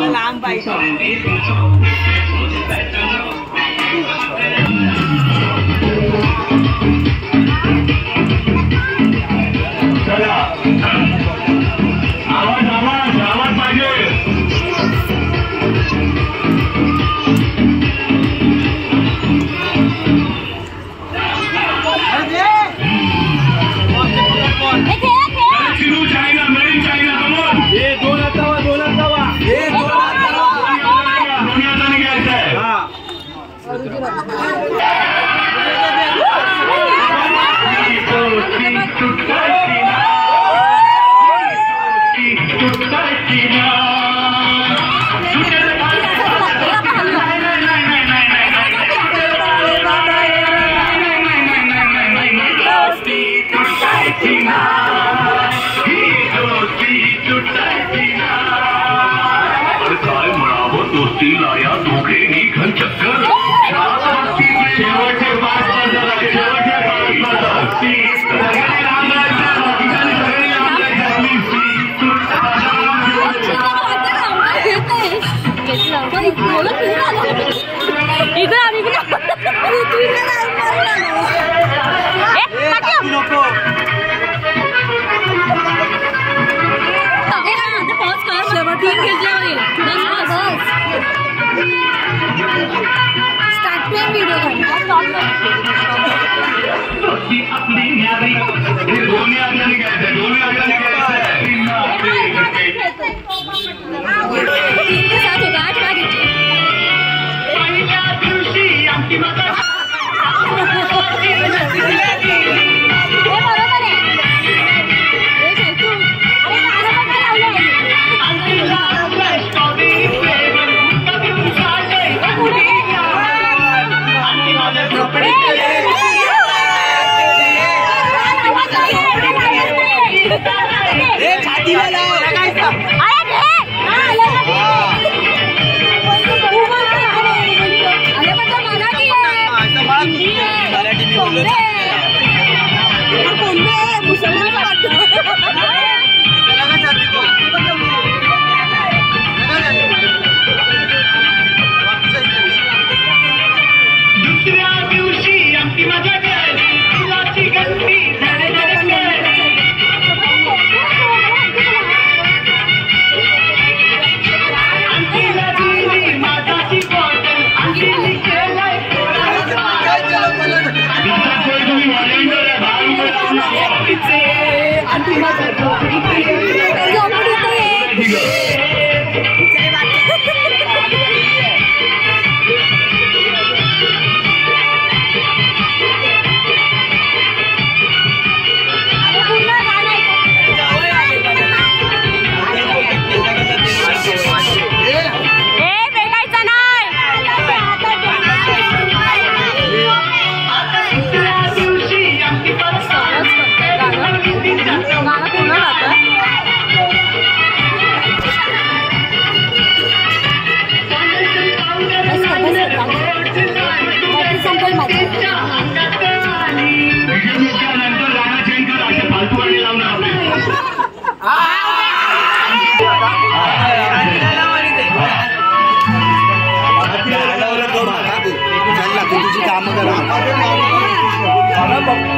लांब पाहिजे.
आवाज पाहिजे. China made in China. Come on हे दोन हातावा दोन्ही हाताने घ्यायचं आहे. काय म्हणावं दोस्तीला या दोघेही घर चक्कर. शेवटचे 5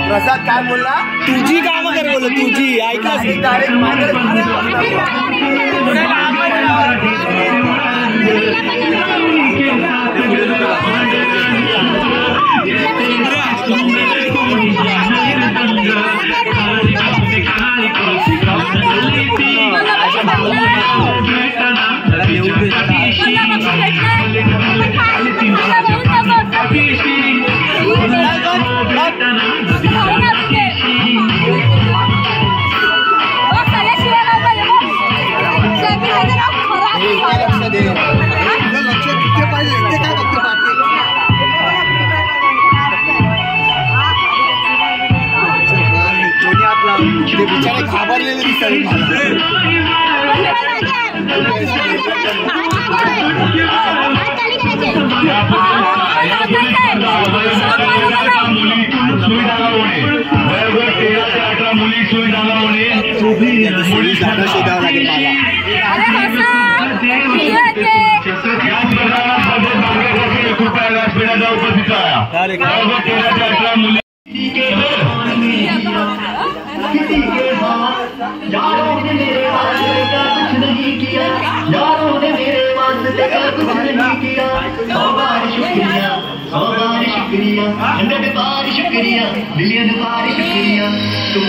प्रसाद काय बोलला? तुझी कामं कर बोल. तुझी ऐकलं बिचारे घाबरलेले दिसतात
मुली सुई डाला मुली जागा शोधावं लागेल मला. जवळजवळ 13 ते 18 मुली.
यारों ने मेरे वास्ते का कुछ नहीं किया, यारों ने मेरे वास्ते का कुछ नहीं किया. 100 बार शुक्रिया, 100 बार शुक्रिया, 100 बार शुक्रिया, मिलियन बार शुक्रिया. तुम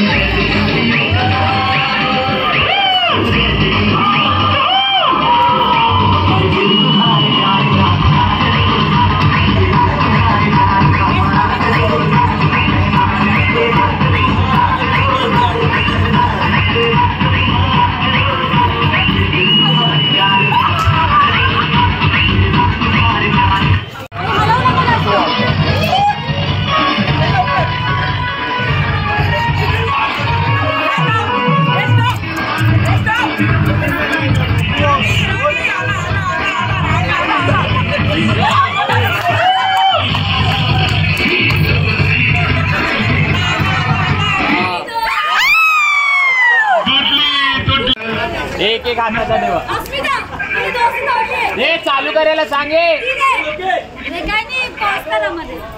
एक एक हाताचा देवा हे चालू करायला सांगे.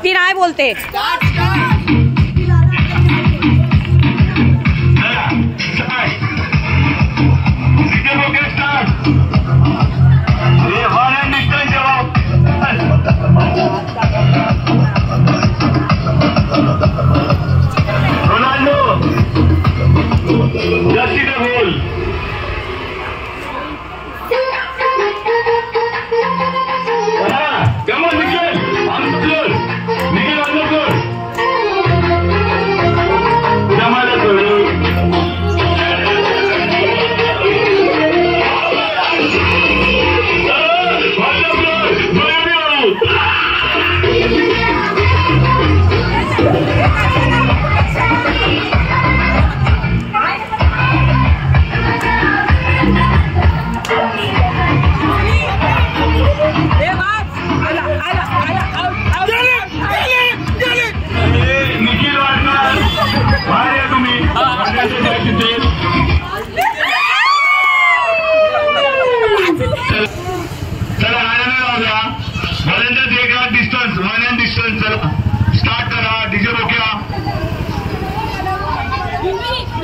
ती नाही बोलते.
रोनाल्डो जर्सी का गोल. Come on, Nikhil! On the floor! Nikhil on the floor! Jamal on the floor! चला आनंद लावला. भलेंद्र देगा डिस्टन्स 1 and डिस्टन्स. चला स्टार्ट करा. डीजे रोक्या.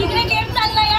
इकडे गेम चाललाय.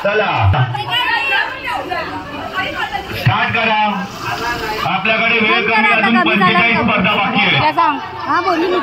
चला स्टार्ट करा. आपल्याकडे वेळ कमी, अजून 45 स्पर्धा बाकी आहे.
हा बोलू.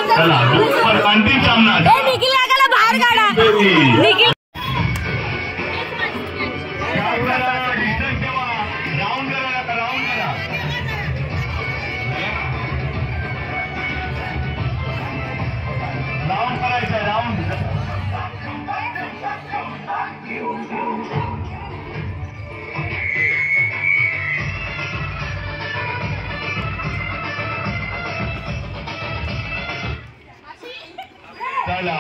चला अंतिम सामना
निखिल लागायला बाहेर काढा निखिल
चला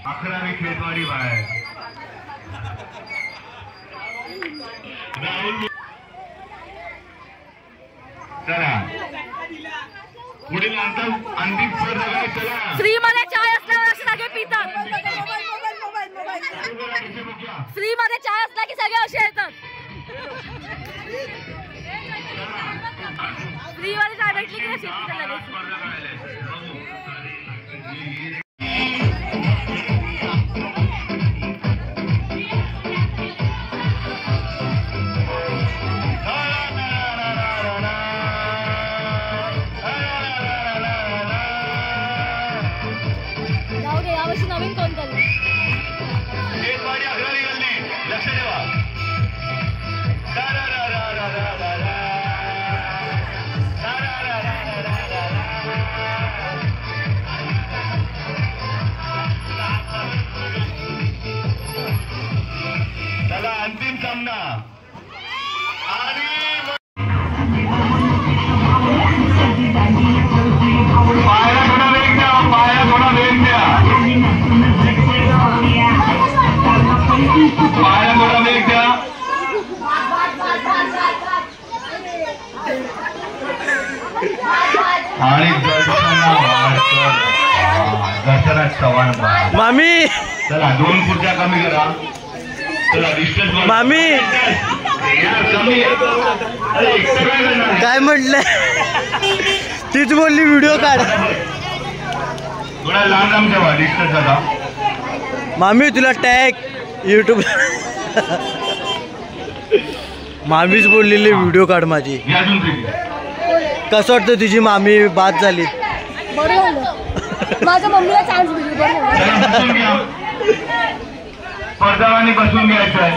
11वी खेळवाडी बाहेर चला पुढील अंतिम स्पर्धा काय चला
फ्रीमध्ये चाय असल्यावर असे सगळे पितात फ्रीमध्ये चाय असला की सगळे असे येतात फ्रीमध्ये चाय भेटली की असे येतात लगेच यावर्षी नवीन कोणतरी
लक्ष ठेवा चला अंतिम सामना आणि पाया थोडा वेग द्या पाया थोडा वेग द्या पाया थोडा वेग द्या आणि दर्शनात चव्हाण
मामी
चला 2 खुर्च्या कमी करा चला डिस्टन्स
मामी
कमी
काय म्हटलंय तीच बोलली व्हिडिओ काढ
थोडा लांब ठेवा डिस्टन्स आता
मामी तुला टॅग युट्यूब मामीच बोललेली व्हिडिओ काढ माझी कसं वाटतं तुझी मामी बाद झाली
माझ्या मम्मीला चान्स दिली
पडदावानी बसून घ्यायचं आहे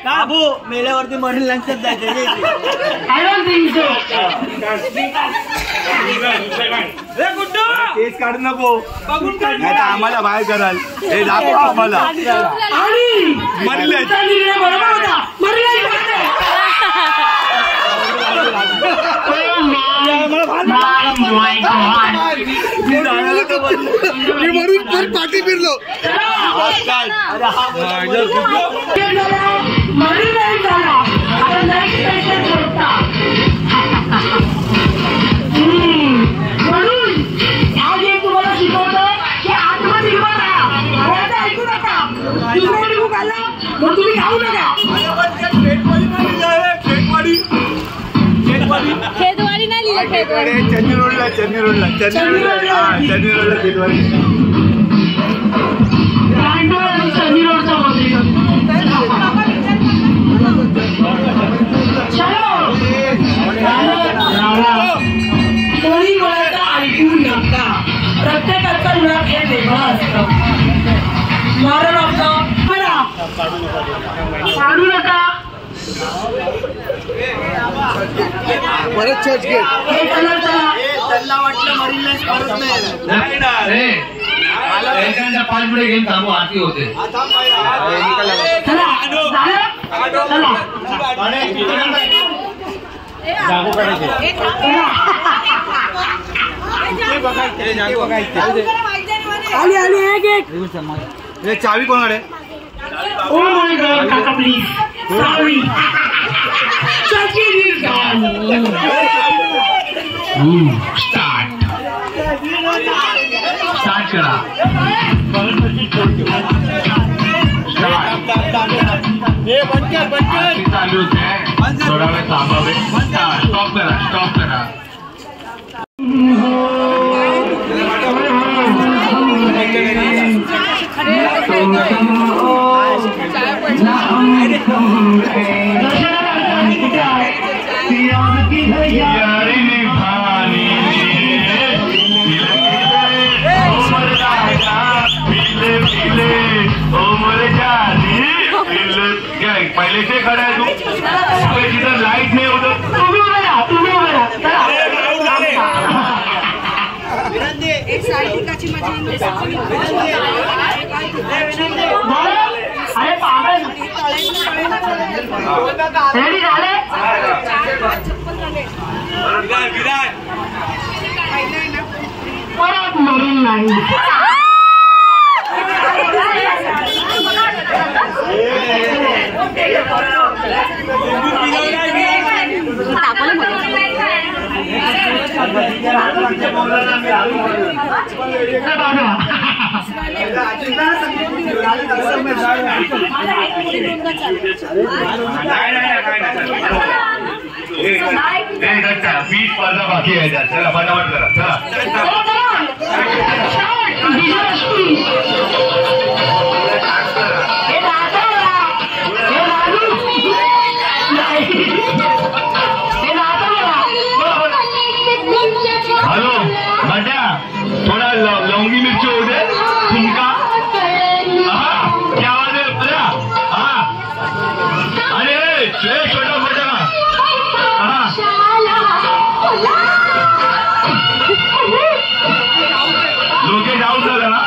बाबू मेल्यावरती मरीन लंचच जायचं केस काढू नको आम्हाला बाहेर कराल हे दाखवा आम्हाला
म्हणून पण पाठी फिरलो
आज एक तुम्हाला शिकवतो की आत्मनिर्भर ऐकू नका दुसरा निघू आला मग तुम्ही खाऊ नका
खेतवाडी नाही लिहिलं खेतवाडी
चन्नी रोडला खेतवाडी
कोणी कोणाचं ऐकू नका प्रत्येकाचं मुळात हे वेगळं असतं स्मरण असतं काढू नका
परत चर्च गेट
हे
त्यांना वाटलं मरीन लाईन्स परत नाही
5 मिनिट घेऊन थांबू आरती होते
आली एक
चावी कोणाकडे
ओ माय गॉड काका प्लीज सॉरी
स्टार्ट करा चालू होते थोडा वेळ थांबावे स्टॉप करा
अरे पागल रेडी झाले परत मरून नाही
बीच स्पर्धा बाकी आहे. चला फटाफट करा. चला हॅलो बटा थोडा लवंगी मिरची होऊ दे तुमका. क्या आवाज आहे बरा. अरे छोटा मोठा लोके जाऊ झालं ना.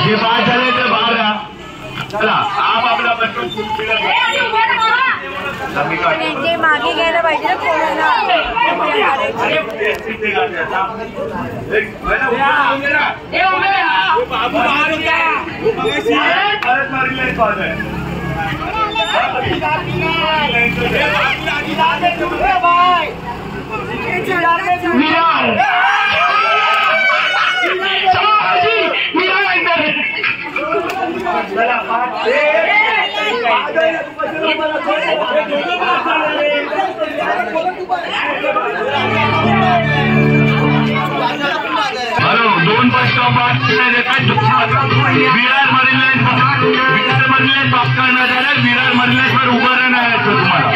हे बात झाले तर बाहेर या. चला आप आपला
मागे घ्यायला पाहिजे
hello 2 bus stop Virar marine line pass करण्यात आलं. विरार मरीन लाईनवर उभं राहणार आहे तुम्हाला.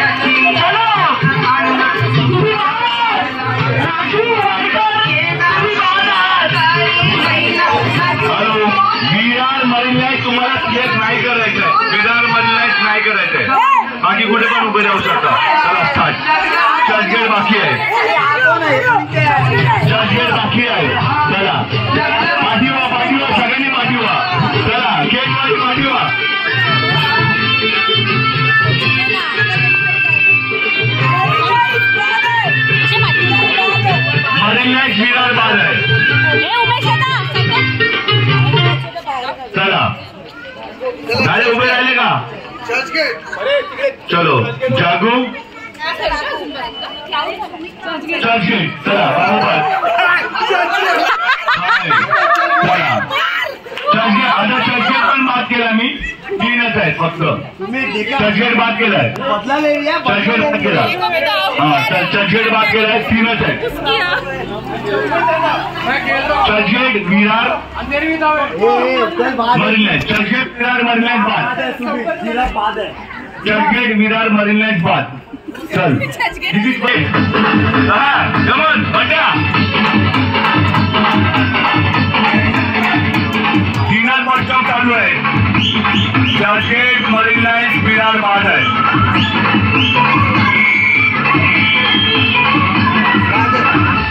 हॅलो विरार मरीन लाईन तुम्हाला सिलेक्ट नाही करायचंय. विरार मरीन लाईन नाही करायचंय. बाकी कुठे पण उभे राहू शकता. चला स्टार्ट. चर्चगेट बाकी आहे. चर्चगेट बाकी आहे. चला पाठीवा पाठीवा सगळ्यांनी पाठीवा. चला गेट वाईज पाठीवा. मरीन लाईन विरार बाद आहे. चला झाले उभे राहिले का. चलो जागू चर्चगेट. चला बरोबर चर्चगेट. आता चर्चगेट पण बाद केला मी. 3च आहेत फक्त. चर्चगेट बाद केलाय. चर्चगेट बाद केला. चर्चगेट बाद केलाय. 3च आहेत. Churchgate Virar marine line. Churchgate Virar marine line बाद. चर्चगेट विरार मरीन लाईन बाद. चल जमन बटा 3 बस स्टॉप चालू आहे. चर्चगेट मरीन लाईन विरार बाद आहे.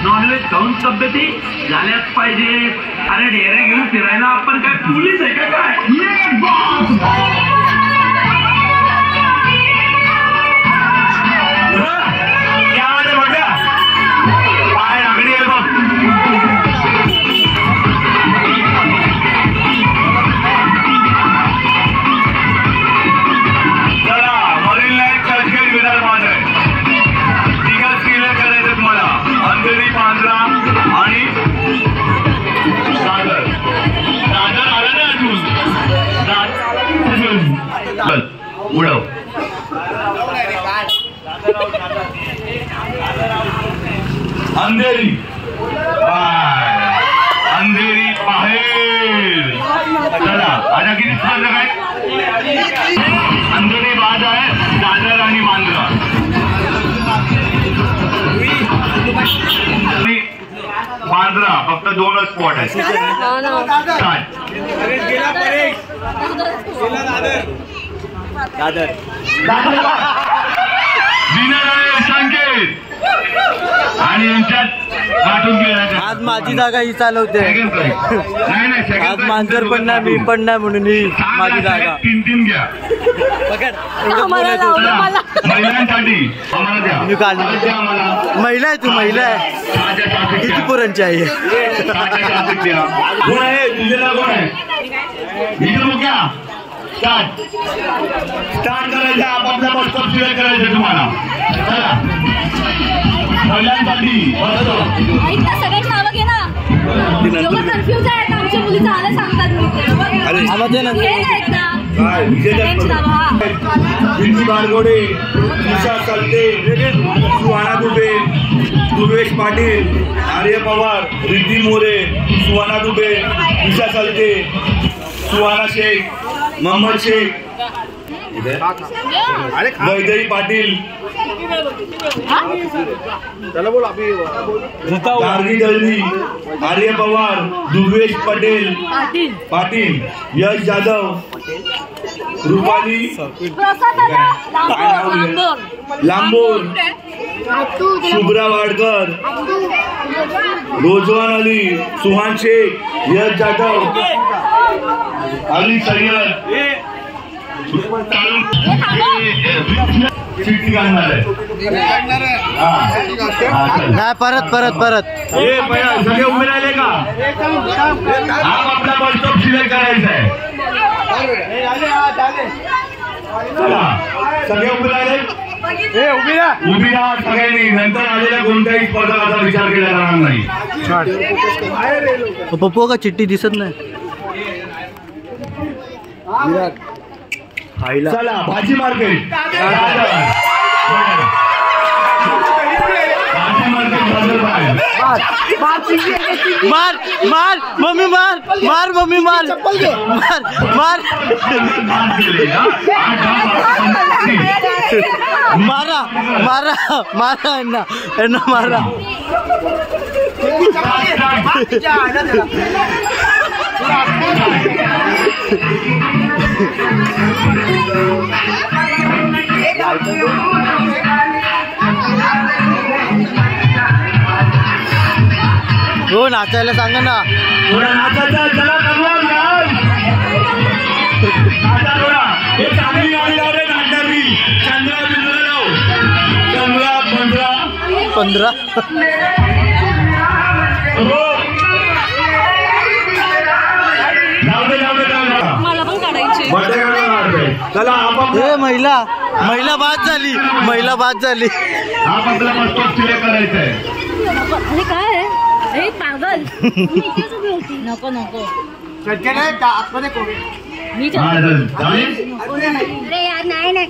नॉनव्हेज खाऊन तब्येती झाल्याच पाहिजे. अरे ढेऱ्या घेऊन फिरायला आपण काय पोलीस आहे का काय. पाय आगडी आहे बघ. चला मरीन लाईन चर्चगेट विरार बाद आहे. तिघा क्लिअर करायचं तुम्हाला. अंधेरी पांढरा आणि सागर. सागर आला ना अजून. चल उडव. अंधेरी अंधेरी बाहेर. चला आता किती स्पर्धक आहे. अंधेरी बाद आहे. दादर आणि बांद्रा.
बांद्रा फक्त 2 स्पॉट आहेत. स्टार्ट. विनर आहे संकेत आणि यांच्यात वाटून घेण्याच्या.
आज माझी जागा ही चालवते.
नाही
आज मांजर पण नाही, मी पण नाही, म्हणून ही माझी जागा.
3 घ्या. महिलांसाठी आम्हाला द्या.
महिला आहे तू, महिला आहे. किती पोरांची आहे?
कोण आहे तुझ्याला? कोण आहे विक्रम? स्टार्ट करायचं. आपापल्या बस स्टॉप सिलेक्ट करायचं तुम्हाला. चला महिलांसाठी
सगळ्यांची नावं घे ना. लोक कन्फ्युज आहेत. आमच्या मुलीचं आलं सांगतात.
बिंदू बारगोडे, निशा सलते, सुहाना दुबे, दुर्वेश पाटील, आर्य पवार, रिद्धी मोरे, सुहाना दुबे, निशा सलते, सुहाना शेख, मोहम्मद शेख, वैदई पाटील, गार्गी दळवी, आर्य पवार, दुर्वेश पटेल पाटील, यश जाधव, रुपाली लांबोर, शुभ्रा वाडकर, रोजवान अली, सुहान शेख, यश जाधव,
अली सय्यद चिठ्ठी काढणार आहे.
नाही, परत
सगळे उभे राहिले का? आपला बस स्टॉप सिलेक्ट करायचा आहे. चला सगळे उभे राहिले. उभी राहा सगळ्यांनी. नंतर आलेल्या कोणत्याही स्पर्धकाचा विचार केला जाणार नाही.
पप्पू का चिठ्ठी दिसत नाही.
चला भाजी मार्केट.
मार मम्मी, मार मम्मी, मार. मारा यांना मारा. हो नाचायला सांगा ना.
चांगली नाचणारी
15
मला पण काढायची.
चला
महिला बाद झाली.
आपला बस स्टॉप सिलेक्ट करायचा आहे.
अरे काय आहे? हे पागल. नको मी
अरे यार नाही.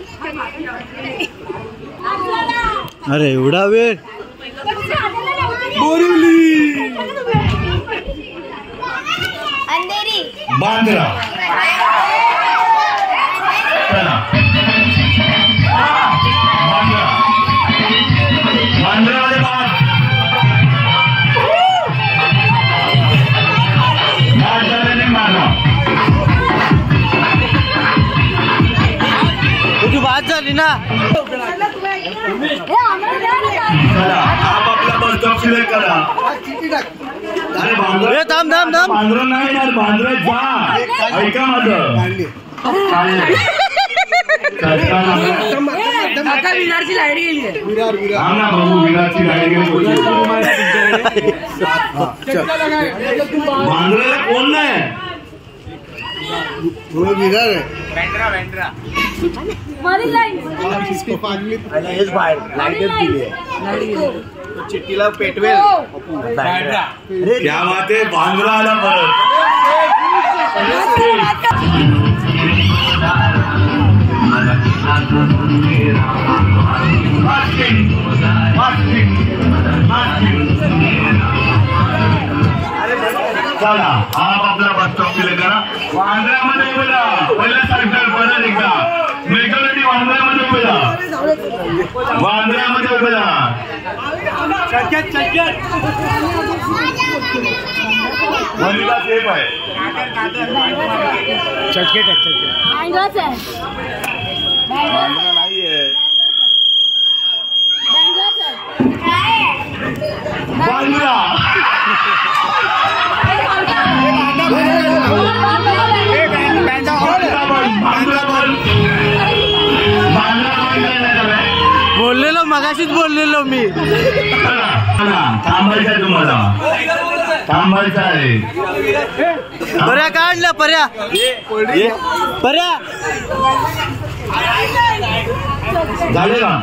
अरे एवढा वेळ.
अंधेरी
बांद्रा. चला बांद्रा वाले बाद झाल्याने मारा.
तुझी बाद झाली ना.
चला आपला बस स्टॉप सिलेक्ट करा. अरे बांद्रा
थांब.
बांद्रा नाही येणार. बांद्रा जा. ऐका माझं.
विरारची लाईट गेली.
हा ना भाऊ, विरारची लाईट गेली. बांद्राला कोण नाही.
विरार आहे. चिठ्ठीला पेटवेल.
क्या बात आहे. बांद्रा आला परत. चला आप आपला बस स्टॉप सिलेक्ट करा. बांद्रामध्ये बोला पहिला सेक्टर परत एकदा मेट्रोसिटी वांद्र्यामध्ये उभे राहा. वांद्र्यामध्ये उभे राहा. वनिता सेफ आहे.
चटकेट
वांद्रा नाहीये. वांद्रा
बोललेलो मगाशीच बोललेलो मी.
थांबायचं आहे तुम्हाला. थांबायचं आहे.
पर्या काढलं पर्या पर्या
झाले का?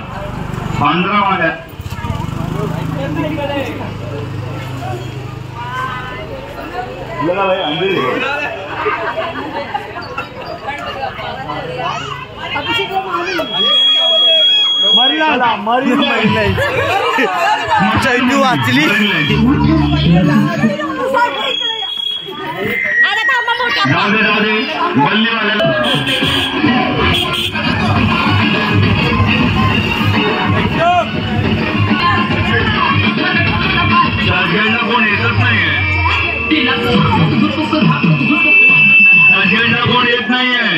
वांद्रा मागे भाई अंधेरी
चैनू वाचली.
गल्लीवाल्याला चर्चगेटला कोण येतच नाहीये. चर्चगेटला कोण येत नाहीये.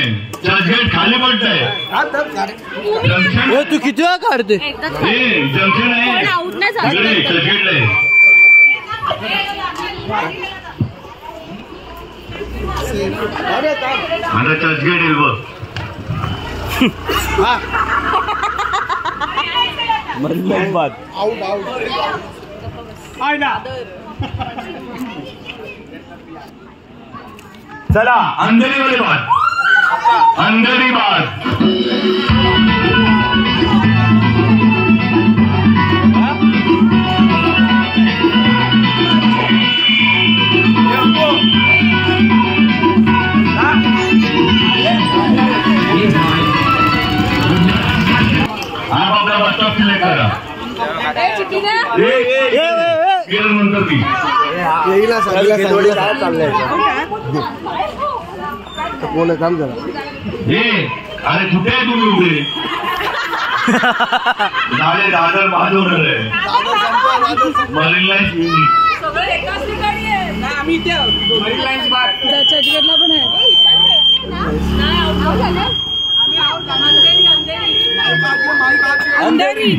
चर्चगेट खाली पडतंय.
तू किती वेळा काढते.
जंक्शन आहे चर्चगेटला आहे. आता चर्चगेट येईल बघ. चला अंधेरी वाले बात. अंधेरी बात. आप आपला बस स्टॉप सिलेक्ट करा. नंतर ती
कोण काम झालं.
अरे कुठे आहे तुम्ही उभे. दादर बाद होणार आहे. मरीन लाईन्स
चर्चगेटला पण आहे. अंधेरी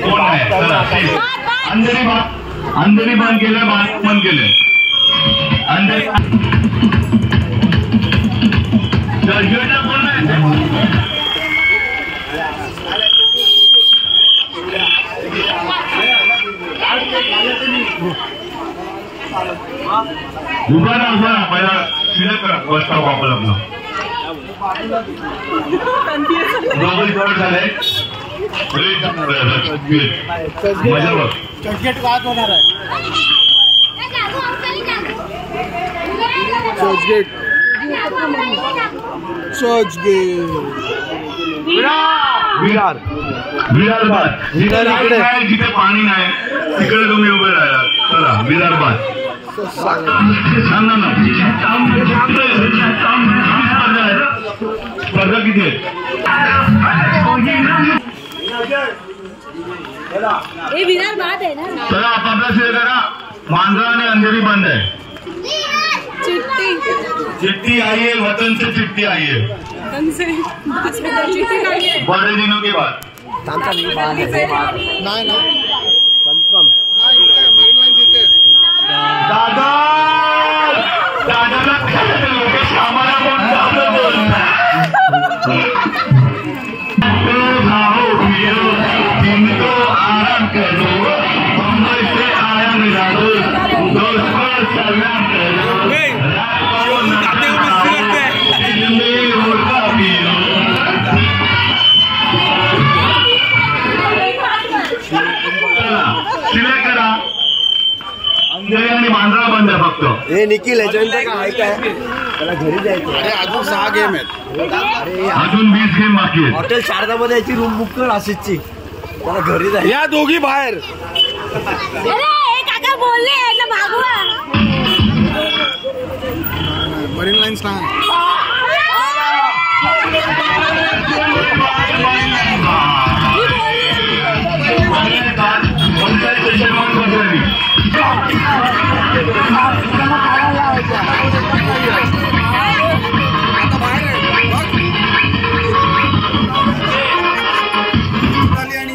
कोण आहे. अंधेरी बात. अंधेरी बंद केलं. बात बंद केलं. अंधेरी चर्चगेटला कोण आहे. उभा राहा. पहिला सिलेक्ट करा बस स्टॉप वापर आपला. दोघं कव्हर झाले. मजा बघ.
चर्चगेट वाद होणार आहे. चर्चगेट
विरार. विरार बाद. जिथे पाणी नाही तिकडे तुम्ही उभे राहिला. चला विरार बाद. स्पर्धा किती आहे.
विरार बाद आहे ना.
चला आपापला शेअर करा. मांजरा आणि अंधेरी बंद आहे. चिट्ठी आई है वतन से. चिट्ठी आई है बड़े दिनों के बाद.
कन्फर्म.
दादा दादाला लोकेश आम्हाला पण दादा बोलतात. तुमको आराम करो. मुंबई से आया मेरा दोस्त. दोस्त को सलाम करो. सिलेक्ट करा. अंधेरी आणि मांजरा बंद आहे फक्त.
हे निखिल याच्यानंतर काय काय त्याला घरी जायचं.
अरे अजून 6 गेम आहेत.
अजून 20 गेम बाकी आहेत.
हॉटेल शारदामध्ये याची रूम बुक कर आशिषची. त्याला घरी जायचं.
या दोघी बाहेर.
अरे काका बोलले ना मागवा.
मरीन लाईन्स ना.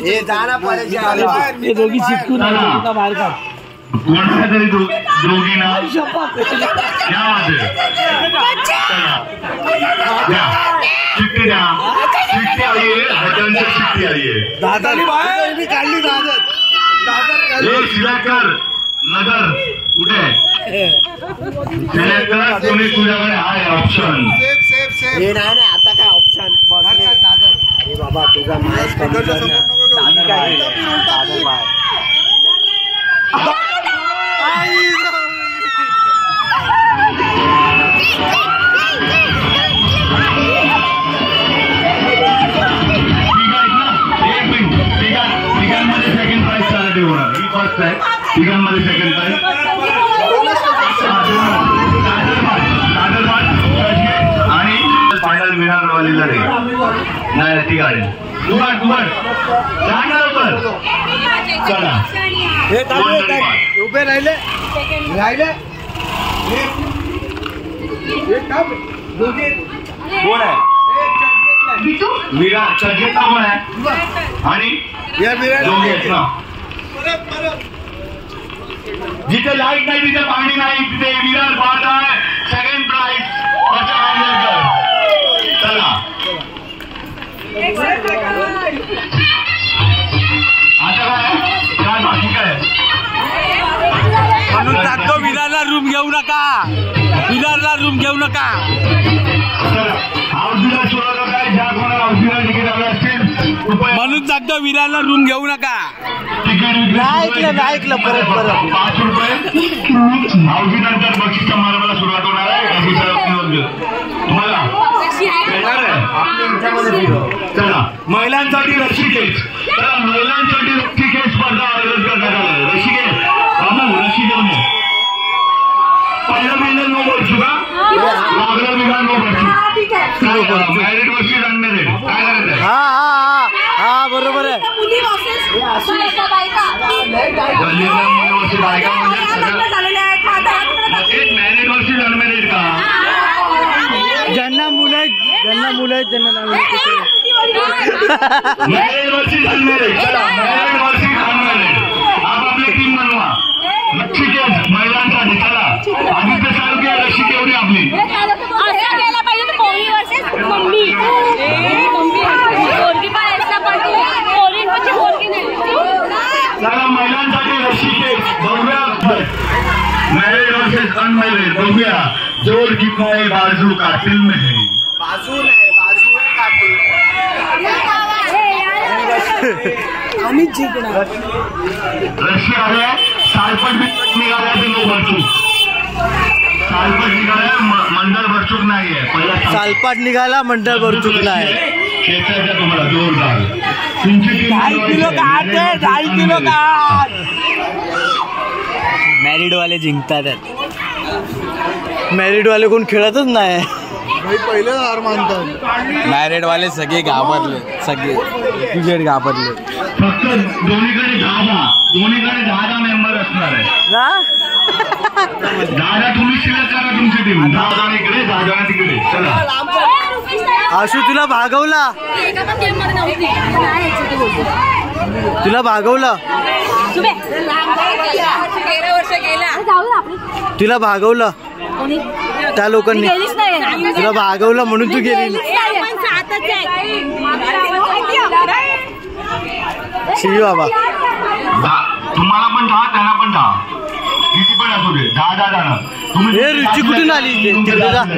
हे दोघी चिटकून बाहेर काढ
कोणाच्या तरी दोघींना क्या चिठ्ठी द्या चिठ्ठी आली आहे हजारांची चिठ्ठी आली आहे
दादानी बाहेर मी काढली दादा
सिलेक्ट कर नगर कुठे सिलेक्ट कर तुम्ही तुझ्याकडे आहे ऑप्शन
हे नाही आता काय ऑप्शन अरे बाबा तुझा माणूस कमी कर ना. दादा काय दादा बाहेर
तिघांमध्ये सेकंड प्राइज चालत होणार ही फर्स्ट आहे तिघांमध्ये सेकंड प्राइज आणि फायनल विनर वालीला रे नाही ती गाडी कुमार लवकर चला
उभे राहिले
कोण आहे विराट चर्चेतला कोण आहे आणि दोघे आहेत ना जिथे लाईट नाही तिथे पाणी नाही तिथे विराट बाद आहे सेकंड प्राइज चला आता काय बाकी काय
म्हणून सांगतो विरारला रूम घेऊ नका
औषधा सोडवलं काय ज्या कोणाला औषधा तिकीट हवे असतील
म्हणून सांगतो विरारला रूम घेऊ नका
तिकीट
ऐकलं परत
5 रुपये औषधांतर बक्षीस समारंभाला सुरुवात होणार आहे तुम्हाला चला महिलांसाठी रस्सीखेच चला महिलांसाठी रस्सीखेच स्पर्धा आयोजित करण्यात आला रस्सीखेच रस्सी घेऊन पहिला महिला नो बसू का लागला विधान नो बसू मॅरिट वर्सेस अनमॅरिड काय करायचं
हा बरोबर आहे
मॅरिट वर्सेस अनमॅरिड का
ज्यांना मुलं आहेत त्यांना
मॅरिड वर्सेस अनमॅरिड चला मॅरिड वर्सेस अनमॅरिड आपापली टीम बनवा नक्की महिलांसाठी चला आदित्य साळुंखे रशी केवढी आपली चला महिलांसाठी रशी केस बघूया मॅरिड वर्सेस अनमॅरिड बघूया जोर कितना है बाजू कातिल में है
बाजू नाही कातील आम्ही जिंकणार
रशी आल्या सालपट निघाल्या ते नो भरचूक सालपट निघाल्या मंडळ भरचूक नाहीये पहिला
सालपाट निघाला मंडळ भरचूक नाही
शेताच्या तुम्हाला जोरदार तुमची टीम
2.5 किलो मॅरिड वाले जिंकतात मॅरिड वाले कोण खेळतच नाही पहिले हार मानतात मॅरिड वाले सगळे घाबरले क्रिकेट घाबरले
फक्त दोन्हीकडे 10 मेंबर असणार आहे
ना
10 तुम्ही सिलेक्ट करा तुमची टीम 10 इकडे 10 तिकडे चला
आशू तुला भागवला तुला भागवलं त्या लोकांनी तुला भागवलं म्हणून तू गेली शिवी बाबा
तुम्हाला पण 10 त्यांना पण 10 किती पण असू दे 10 जाणं तुम्ही
हे रुची कुठून आली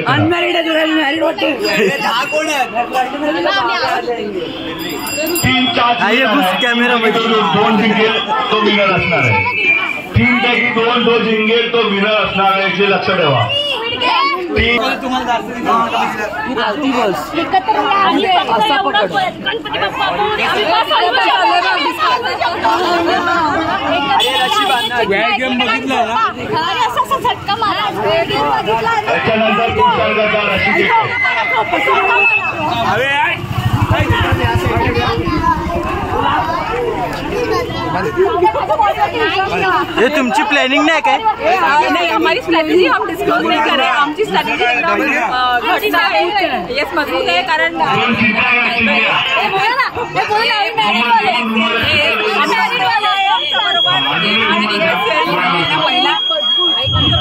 अनमॅरिड मॅरिड वाटते
10 कोण आहे
3-4
कॅमेरा मध्ये
2 जिंकेल तो विनर असणार आहे 3 पैकी 2 जिंकेल तो विनर असणार आहे हे लक्षात ठेवा त्याच्यानंतर
ये तुमची प्लॅनिंग नाही काय?
नहीं, हमारी स्ट्रैटेजी हम डिस्क्लोज नहीं कर रहे हैं। आमची स्ट्रॅटेजी येस मजबूत आहे कारण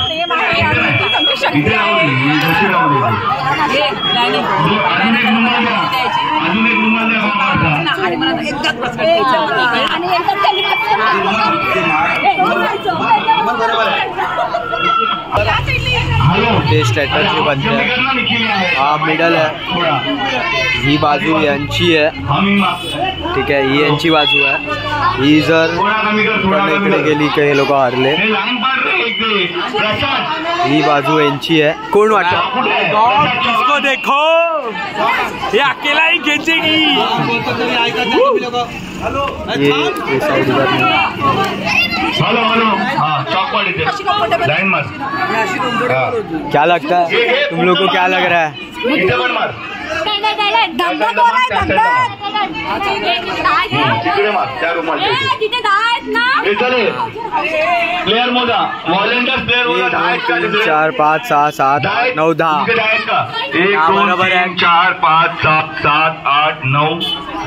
प्रेम आहे आमची शक्ती आहे।
ते स्ट्रॅटर्जी बनते. हा मिडल आहे, ही बाजू यांची आहे. ठीक आहे, ही यांची बाजू आहे. ही जर इकडे गेली का हे लोक हरले. ही बाजू यांची आहे. कोण वाटत?
इसको देखो, ये अकेला ही खींचेगी.
ये साइड पर
हेलो हाँ चौकवाड़ी लाइन मार.
क्या लगता है तुम लोग को? क्या लग रहा है?
प्लेयर मोजा व्हॉलेंटियर प्लेयर मोजा
4 5 6 7 9 10.
1 2 3 4 5 6 7 8 9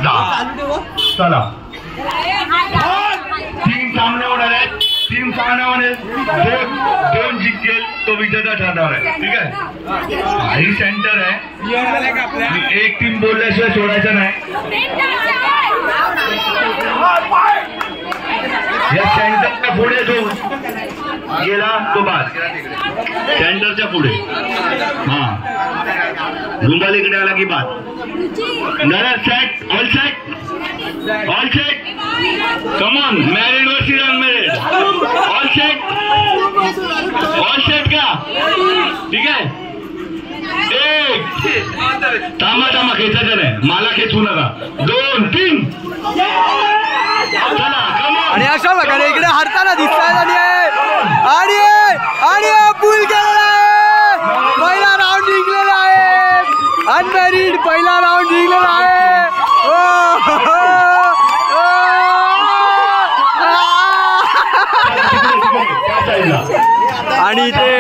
10. चला 3 सामने होणार आहेत. 3 सामन्यामध्ये 2 जिंकेल तो विजेता ठरणार आहे. ठीक आहे, ही सेंटर आहे. 1 टीम बोलल्याशिवाय सोडायचं नाही. या सेंटरच्या पुढे जो गेला तो बाद. सेंटरच्या पुढे हा रुंबाल इकडे आला की बाद. Set all set all set. Come on, married versus unmarried. All set का. ठीक आहे, एक थांबा खेचायचं नाही. मला खेचू नका. 2 3 चला.
आणि अशा प्रकारे इकडे हरताना दिसताय. आणि पूल केलेला आहे. पहिला राऊंड जिंकलेला आहे. अनमॅरिड पहिला राऊंड जिंकलेला आहे. आणि ते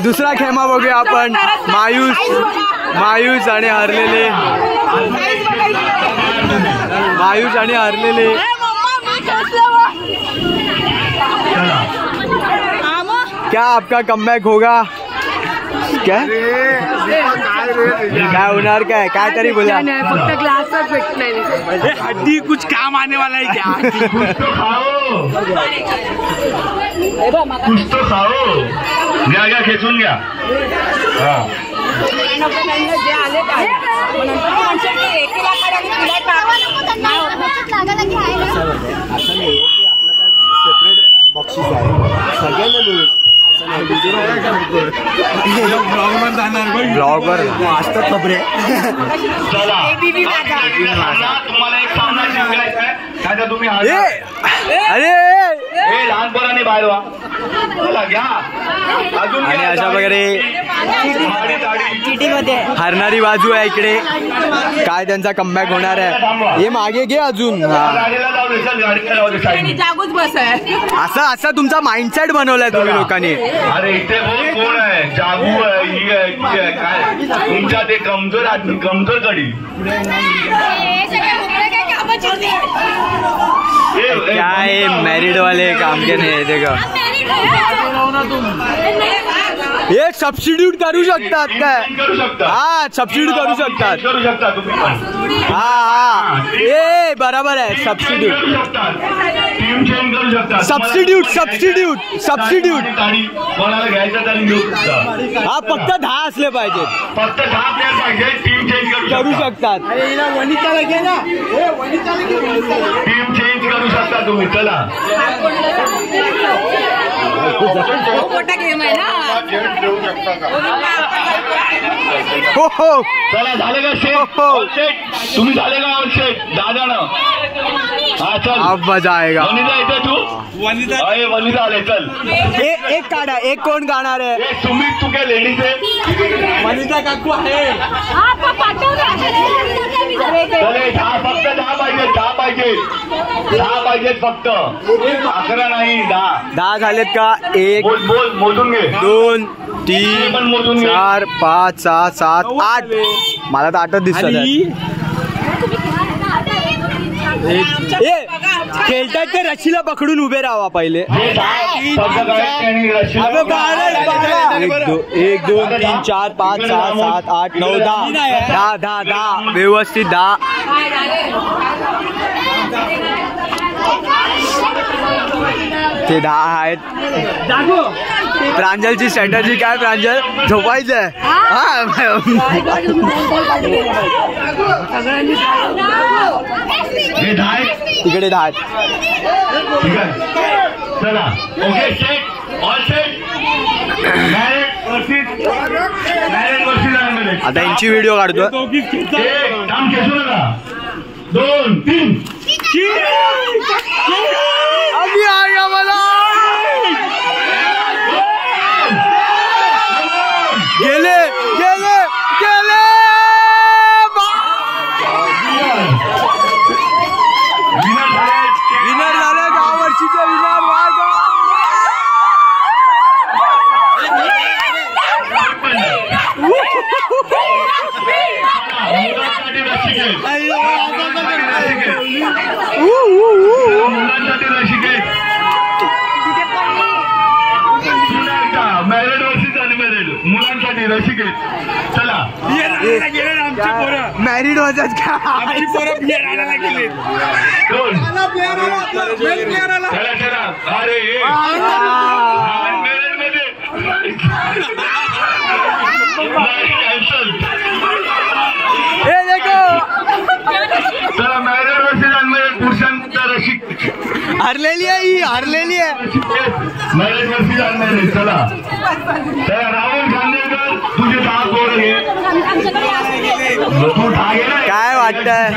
दुसरा खेमा बघूया आपण. मायूस आणि हरलेले. क्या आपका कमबॅक होगा? क्या होणार? काय तरी बोला.
फक्त ग्लासच भेट नाही.
हड्डी कुछ काम आने वाला है क्या?
कुछ तो खाओ. घ्या खेचून घ्या. हा
जे आले
सेपरेट बॉक्सेस आहे सगळ्यांना मिळून. ब्लॉगवर असतात खबरे.
चला तुम्हाला एक सामना जिंकायचा आहे. काय तुम्ही
अरे
लहानपणाने बाहेर व्हा. घ्या अजून.
आणि अशा वगैरे हरणारी बाजू आहे इकडे. काय त्यांचा कमबॅक होणार आहे? हे मागे घे अजून.
जागूच बस आहे.
असा तुमचा माइंडसेट बनवलाय तुम्ही लोकांनी.
अरे इथे कोण आहे? जागू आहे, ही आहे, ती आहे. काय तुमच्या ते कमजोर कडी.
काय मॅरिड वाले काम के नाही देखो. हे सबस्टिट्यूट करू शकतात काय? हा सबस्टिट्यूट करू शकतात. हा ए बरोबर आहे. सबस्टिट्यूट
कोणाला घ्यायचं तरी घेऊ शकता.
हा फक्त 10 असले पाहिजेत.
फक्त 10 प्लेयर पाहिजे. टीम चेंज
करू शकतात.
टीम चेंज करू शकता तुम्ही. चला
मोठा गेम आहे ना.
हो
चला झाले का सेट? तुम्ही झाले का ऑल सेट? 10 जण. हा चल
अब मजा आएगा.
वनिता येते तू. वनिता आले. चल
एक काढा. एक कोण गाणार आहे?
तुम्ही तू काय लेडीज आहे?
वनिता काकू आहे.
चले 10 फक्त 10 पाहिजे 10 पाहिजेत फक्त 11 नाही 10
झालेत का? 1
बोल मोजून घे
2 3 4 5 6 7 8 मला तर 8च दिसत खेळतात का? रशीला पकडून उभे राहा पहिले. 1 2 3 4 5 6 7 8 9 10 व्यवस्थित 10. ते 10 आहेत. प्रांजलची स्ट्रॅटर्जी काय? प्रांजल झोपायचंय. तिकडे 10.
ठीक आहे चला. Okay set all set.
आता यांची व्हिडिओ काढतो.
2 3
गेले विनर झाले. 10 वर्षीचे विनर.
मॅरिड वर्सेस अनमॅरिड मुलांसाठी रसिकेत. चला
मॅरिड होतात का?
चला अरे मॅरिड मध्ये कॅन्सल. चला मॅरिड वर्सेस अनमॅरिड पुरुषांचा रसिक
हरलेली आहे.
Married versus unmarried. चला राहुल खांदेकर तुझे 10 पोरं घे. तू घे ना.
काय वाटतंय?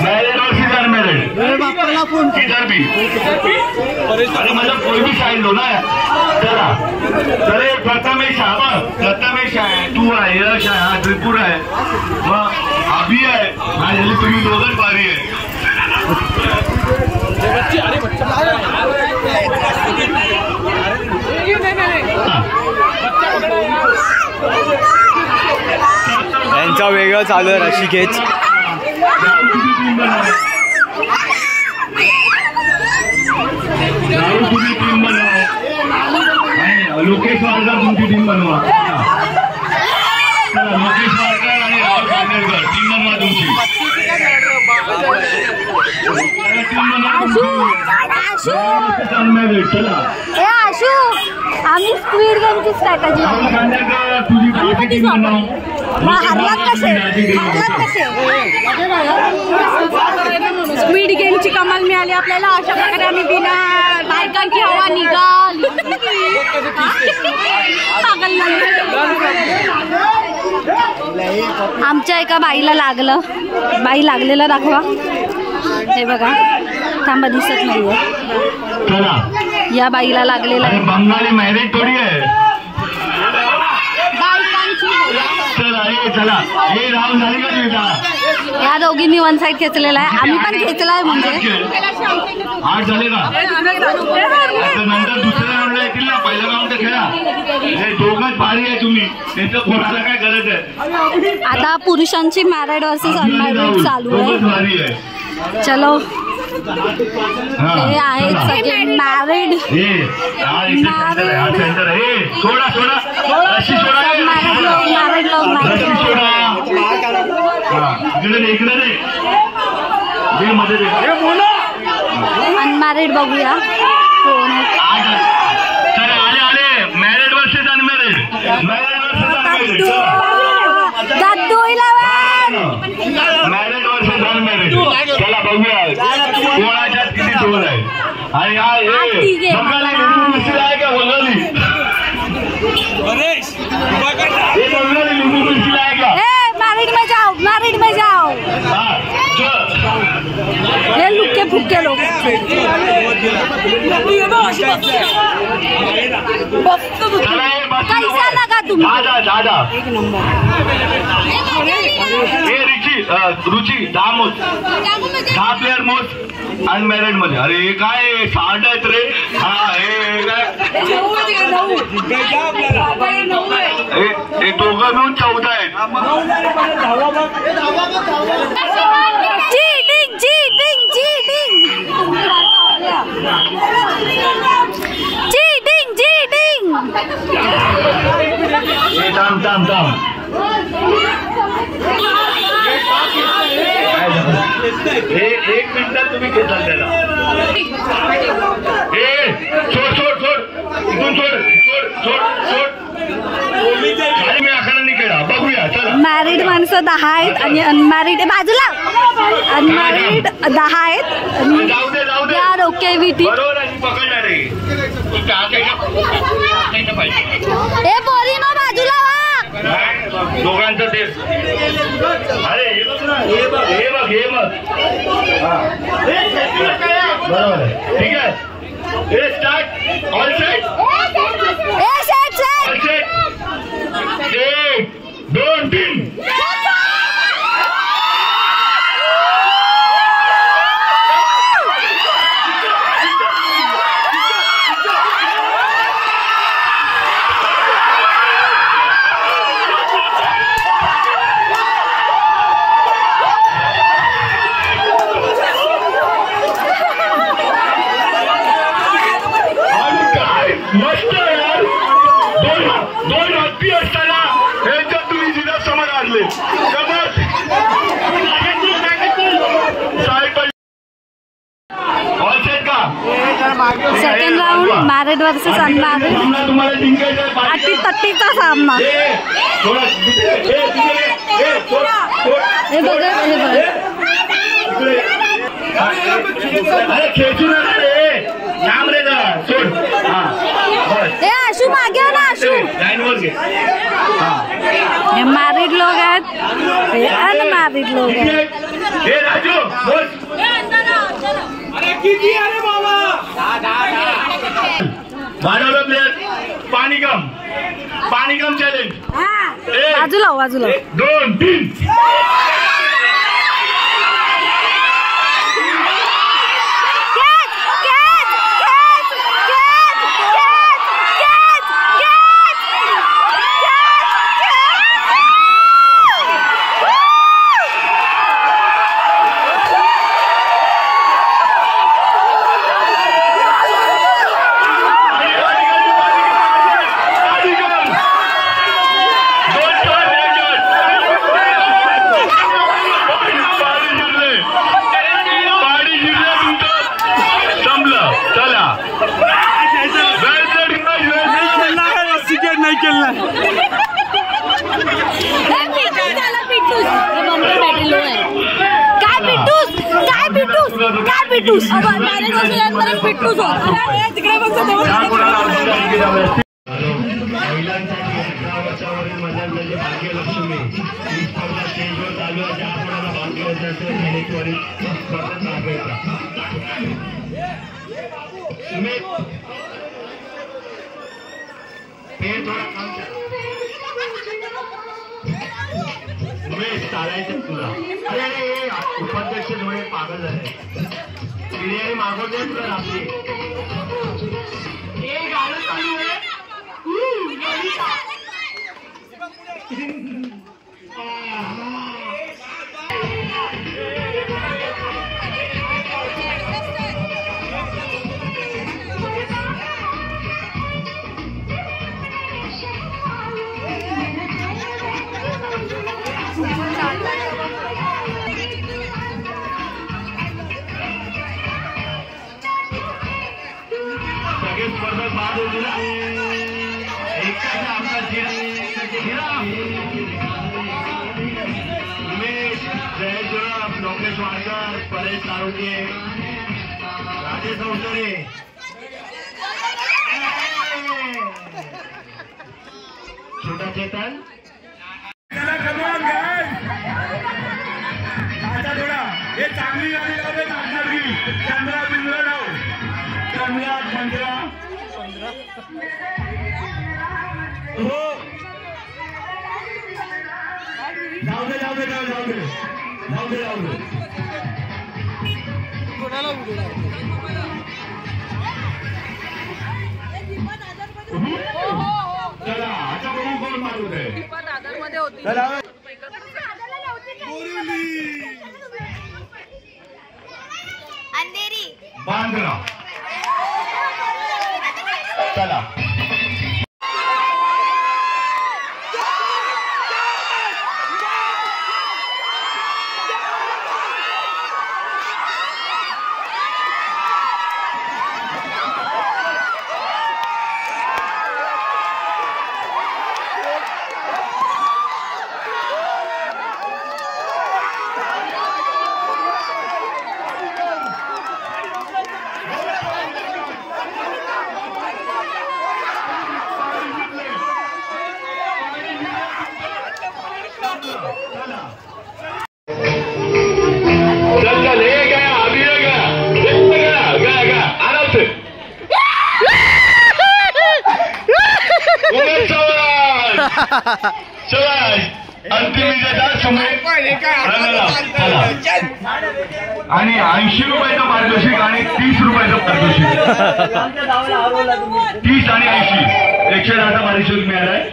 Married versus unmarried. किधर भी अरे मतलब कोई भी साइड लो ना. चला चले प्रथमेश आहे तू आहे यश आहे हा त्रिपुर आहे मग अभि आहे आणि तुम्ही दोघंच भारी आहे.
यांचा वेगळं चालू आहे रशिकेच.
तुमची टीम बनवा. लोकेश वाडकर तुमची टीम बनवा. चला लोकेश वाडकर आणि राहुल खांडेकर टीम बनवा तुमची. चला
आम्ही स्क्विड गेमची स्ट्रॅटेजी
राहुल खांडेकर तुझी टीम बनवा.
स्क्विड गेमची कमाल मिळाली आपल्याला. अशा प्रकारे आम्ही बिना बायकांची हवा निघाली. आमच्या एका बाईला लागलं. बाई लागलेलं दाखवा. हे बघा थांबा दिसत नाहीये. या बाईला लागलेलं आहे.
बंगाली मॅरिड थोडी आहे. चला हे राहुल झाले का तुझा?
या दोघींनी वन साइड खेचलेला आहे. आम्ही पण खेचलाय म्हणजे
8 झाले का? आता नंतर दुसऱ्या राऊंडला येतील ना. पहिल्या राऊंड खेळा. हे दोघंच भारी आहे तुम्ही. त्यांचं कोणाला काय गरज आहे?
आता पुरुषांची मॅरिड वर्सेस अनमॅरिड चालू आहे. चलो हे आहेत सगळे मॅरिड. मॅरिड लोक अनमॅरिड बघूया कोण आहे.
Married versus unmarried. Married versus unmarried. चला बघूया कोणाच्यात किती जोर आहे. आणि हा बंगाली लिंबू आहे का? बंगाली लिंबू मिरची आहे का?
मैरिड में जाओ. ये लुक्के फुक्के लोग. कैसा लगा बघा तुम्ही.
दादा एक नंबर. हे रुची 10 मोज 10 प्लेअर मोज अनमॅरिड मध्ये. अरे हे काय 6 आहेत रे. हा हे दोघं मिळून 14 आहेत.
Cheating cheating cheating cheating cheating.
थांब एक मिनिटात तुम्ही घेताल त्याला. सोड इथून सोड. खाली मी आकडा नाही केला. बघूया चला.
मॅरिड माणसं 10 आहेत आणि अनमॅरिड बाजूला. अनमॅरिड 10 आहेत.
जाऊ दे
यार ओके विटी.
बरोबर आहे. पकडणार रे.
ए पोरी मग बाजूला वा.
दोघांचं ते. अरे हे बघ. बरोबर आहे. ठीक आहे. हे start. All set. All set. 1 2 3. मस्त यार. दोन हत्ती असताना ह्याच्यात तुम्ही जिना समोर आणले.
Second round married versus unmarried.
तुम्हाला जिंकायचं.
अटी तट्टीचा सामना. हे बघा
अरे खेचू नका रे. थांब रे जरा. सोड.
हे आशू मागे ना. आशू
लाईनवर घे.
हे मॅरिड लोक आहेत. हे अनमॅरिड लोक आहेत.
हे राजू बोल. वाढवलं प्लेयर. पाणी कम चॅलेंज.
बाजूला
2 3. चालायचं तुला. अरे उपाध्यक्ष डोळे पागल झाले. बिर्याणी मागवते तुला रात्री. गाणं चालू आहे. सगळे स्पर्धक बाद होतील. एकाचा आपला उमेश जयेश जोडप, लोकेश वाडकर, परेश साळुंके, राजेश अवसरे, छोटा चेतन. हे चांगली गाडी लावले नागनाथगी. 15 लाव. 15 हो चला आता बघू कोण मारू दे.
अंधेरी
बांद्रा. चला अंतिम आणि 80 रुपयाचं पारितोषिक आणि 30 रुपयाचं पारितोषिक. 30 आणि 80 110चं पारितोषिक मिळालंय.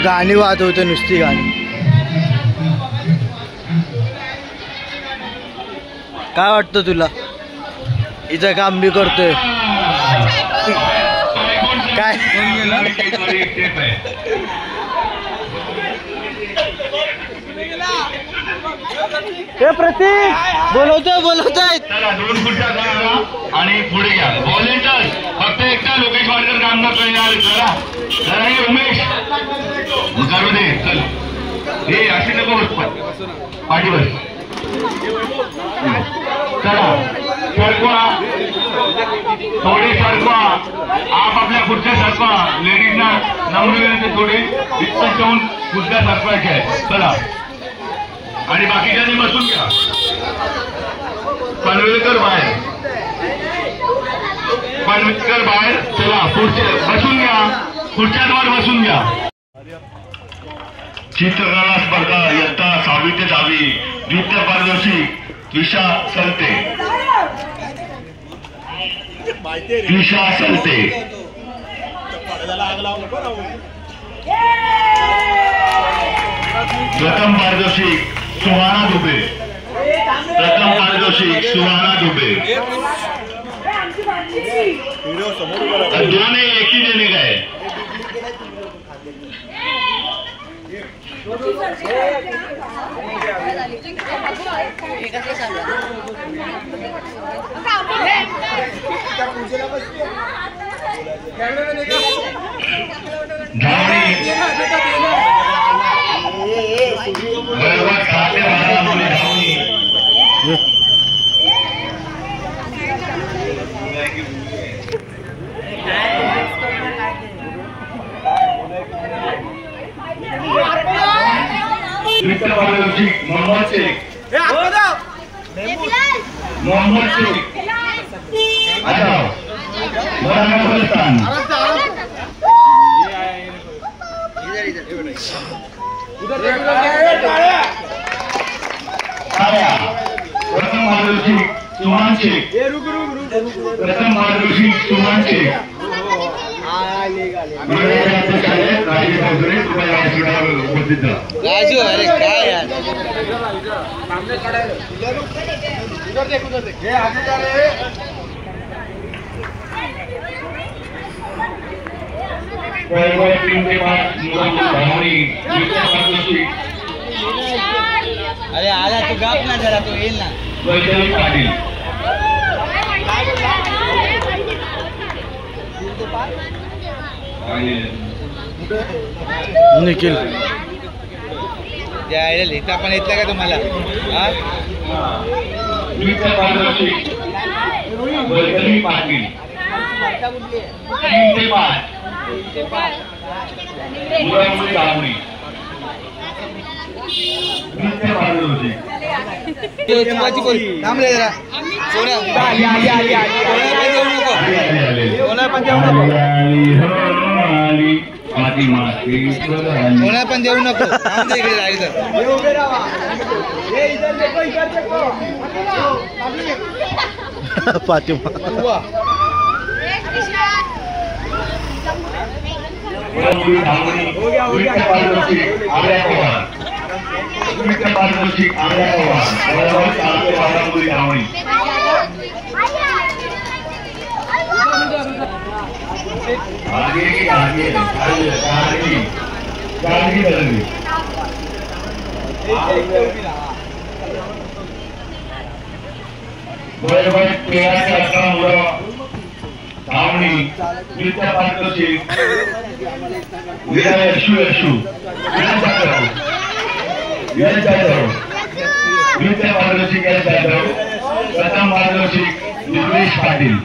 गाणी वाजवते नुसती गाणी. काय वाटतं तुला? हिचं काम मी करतोय काय? प्रतीक बोलवतोय.
चला 2 खुर्च्या आणि पुढे घ्या. व्हॉलेंटियर फक्त एकटा लोकेश वाडकर काम करणार. जरा हे उमेश करू दे. चल हे अशी नको पाठीवर. चला सरकवा थोडे सरकवा. आपल्या खुर्च्या सरकवा. लेडीजना नम्र विनंती थोडी इतकं ठेवून खुर्च्या सरकवायच्या आहेत. चला आणि बाकीच्यांनी बसून घ्या. पनवेलकर बाहेर. चला पुढचे बसून घ्या. खुर्च्यांवर बसून घ्या. चित्रकला स्पर्धा इयत्ता 6वी ते 10वी. द्वितीय पारितोषिक त्रिशा सलते. प्रथम पारितोषिक सुहाना दुबे. दोनों एक ही देने का है. मोहम्मद शेख बलुस्तान. प्रथम पारितोषिक सुहान शेख.
राजू अरे काय यार.
टीम के पास
अरे आला तू गाप ना जरा तू येईल ना
वैष्णवी पाटील
निखिल द्यायला लिहिता पण येतलं का तुम्हाला
द्वितीय पारदर्शी वैष्णवी पाटील 3 ते 5 मुलामुली लावणी द्वितीय पारदर्शी
थांबले जरा कोणा पण देऊ नको इकडे राहिलं पाठिंबा
प्रथम मार्गदर्शक दुर्वेश पाटील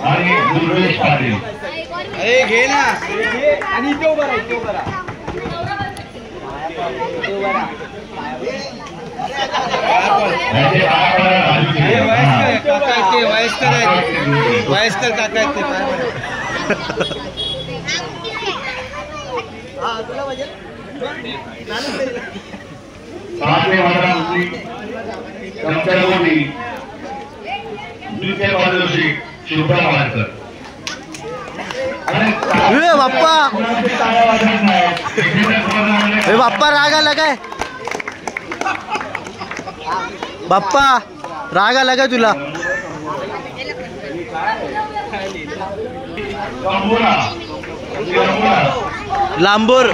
आणि दुर्वेश पाटील
अरे घे ना आणि तो बरा वयस्कर काका आहेत
सातवे महाराष्ट्री शंकर मोदी द्वितीय पारदर्शी शुभ्रा माळकर
बाप्पा बाप्पा राग आला काय बाप्पा राग आला काय तुला लांबूर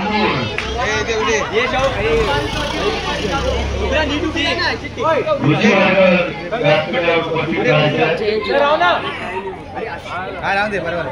काय राहून दे बरोबर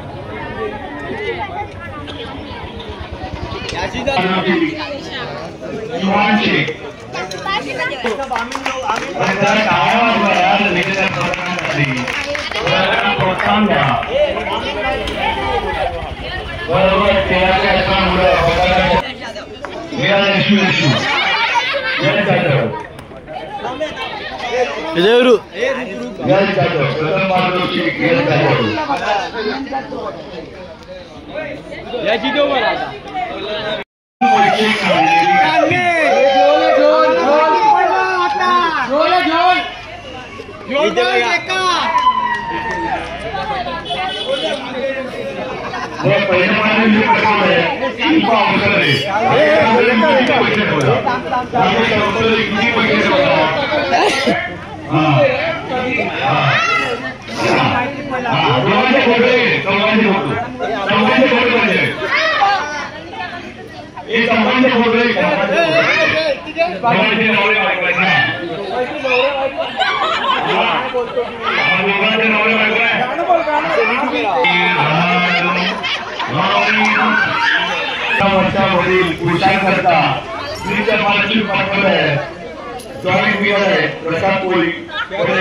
प्रसाद कोळी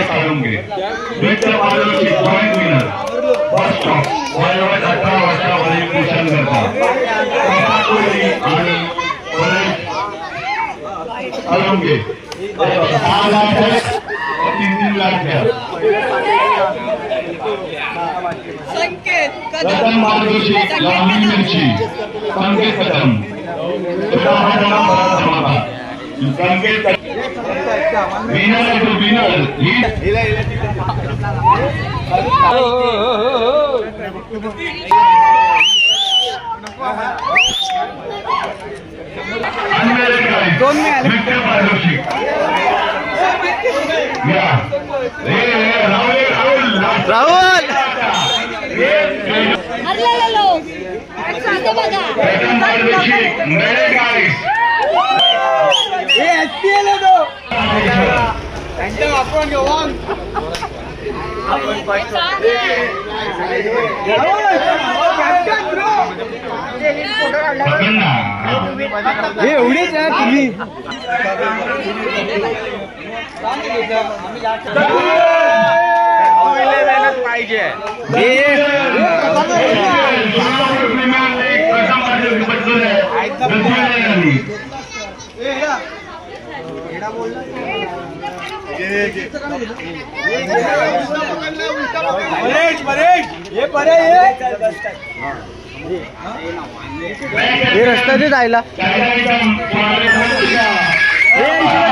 साळुंगे द्वितीय पारदर्शी जॉईंट विनर बस स्टॉप वयोगट 18 वर्षावरील पोषण करता प्रसाद कोळी आणि साळुंगे 6 लाख 3 लाख प्रथम मार्गदर्शी लांबी मिरची संकेत कदम संकेत विनर टू विनर पारदर्शी
राहुल
प्रथम पारदर्शी मेरे गाड़ी
एवढीच आहे तुम्ही पाहिजे हे रस्त्याने जायला
Hey,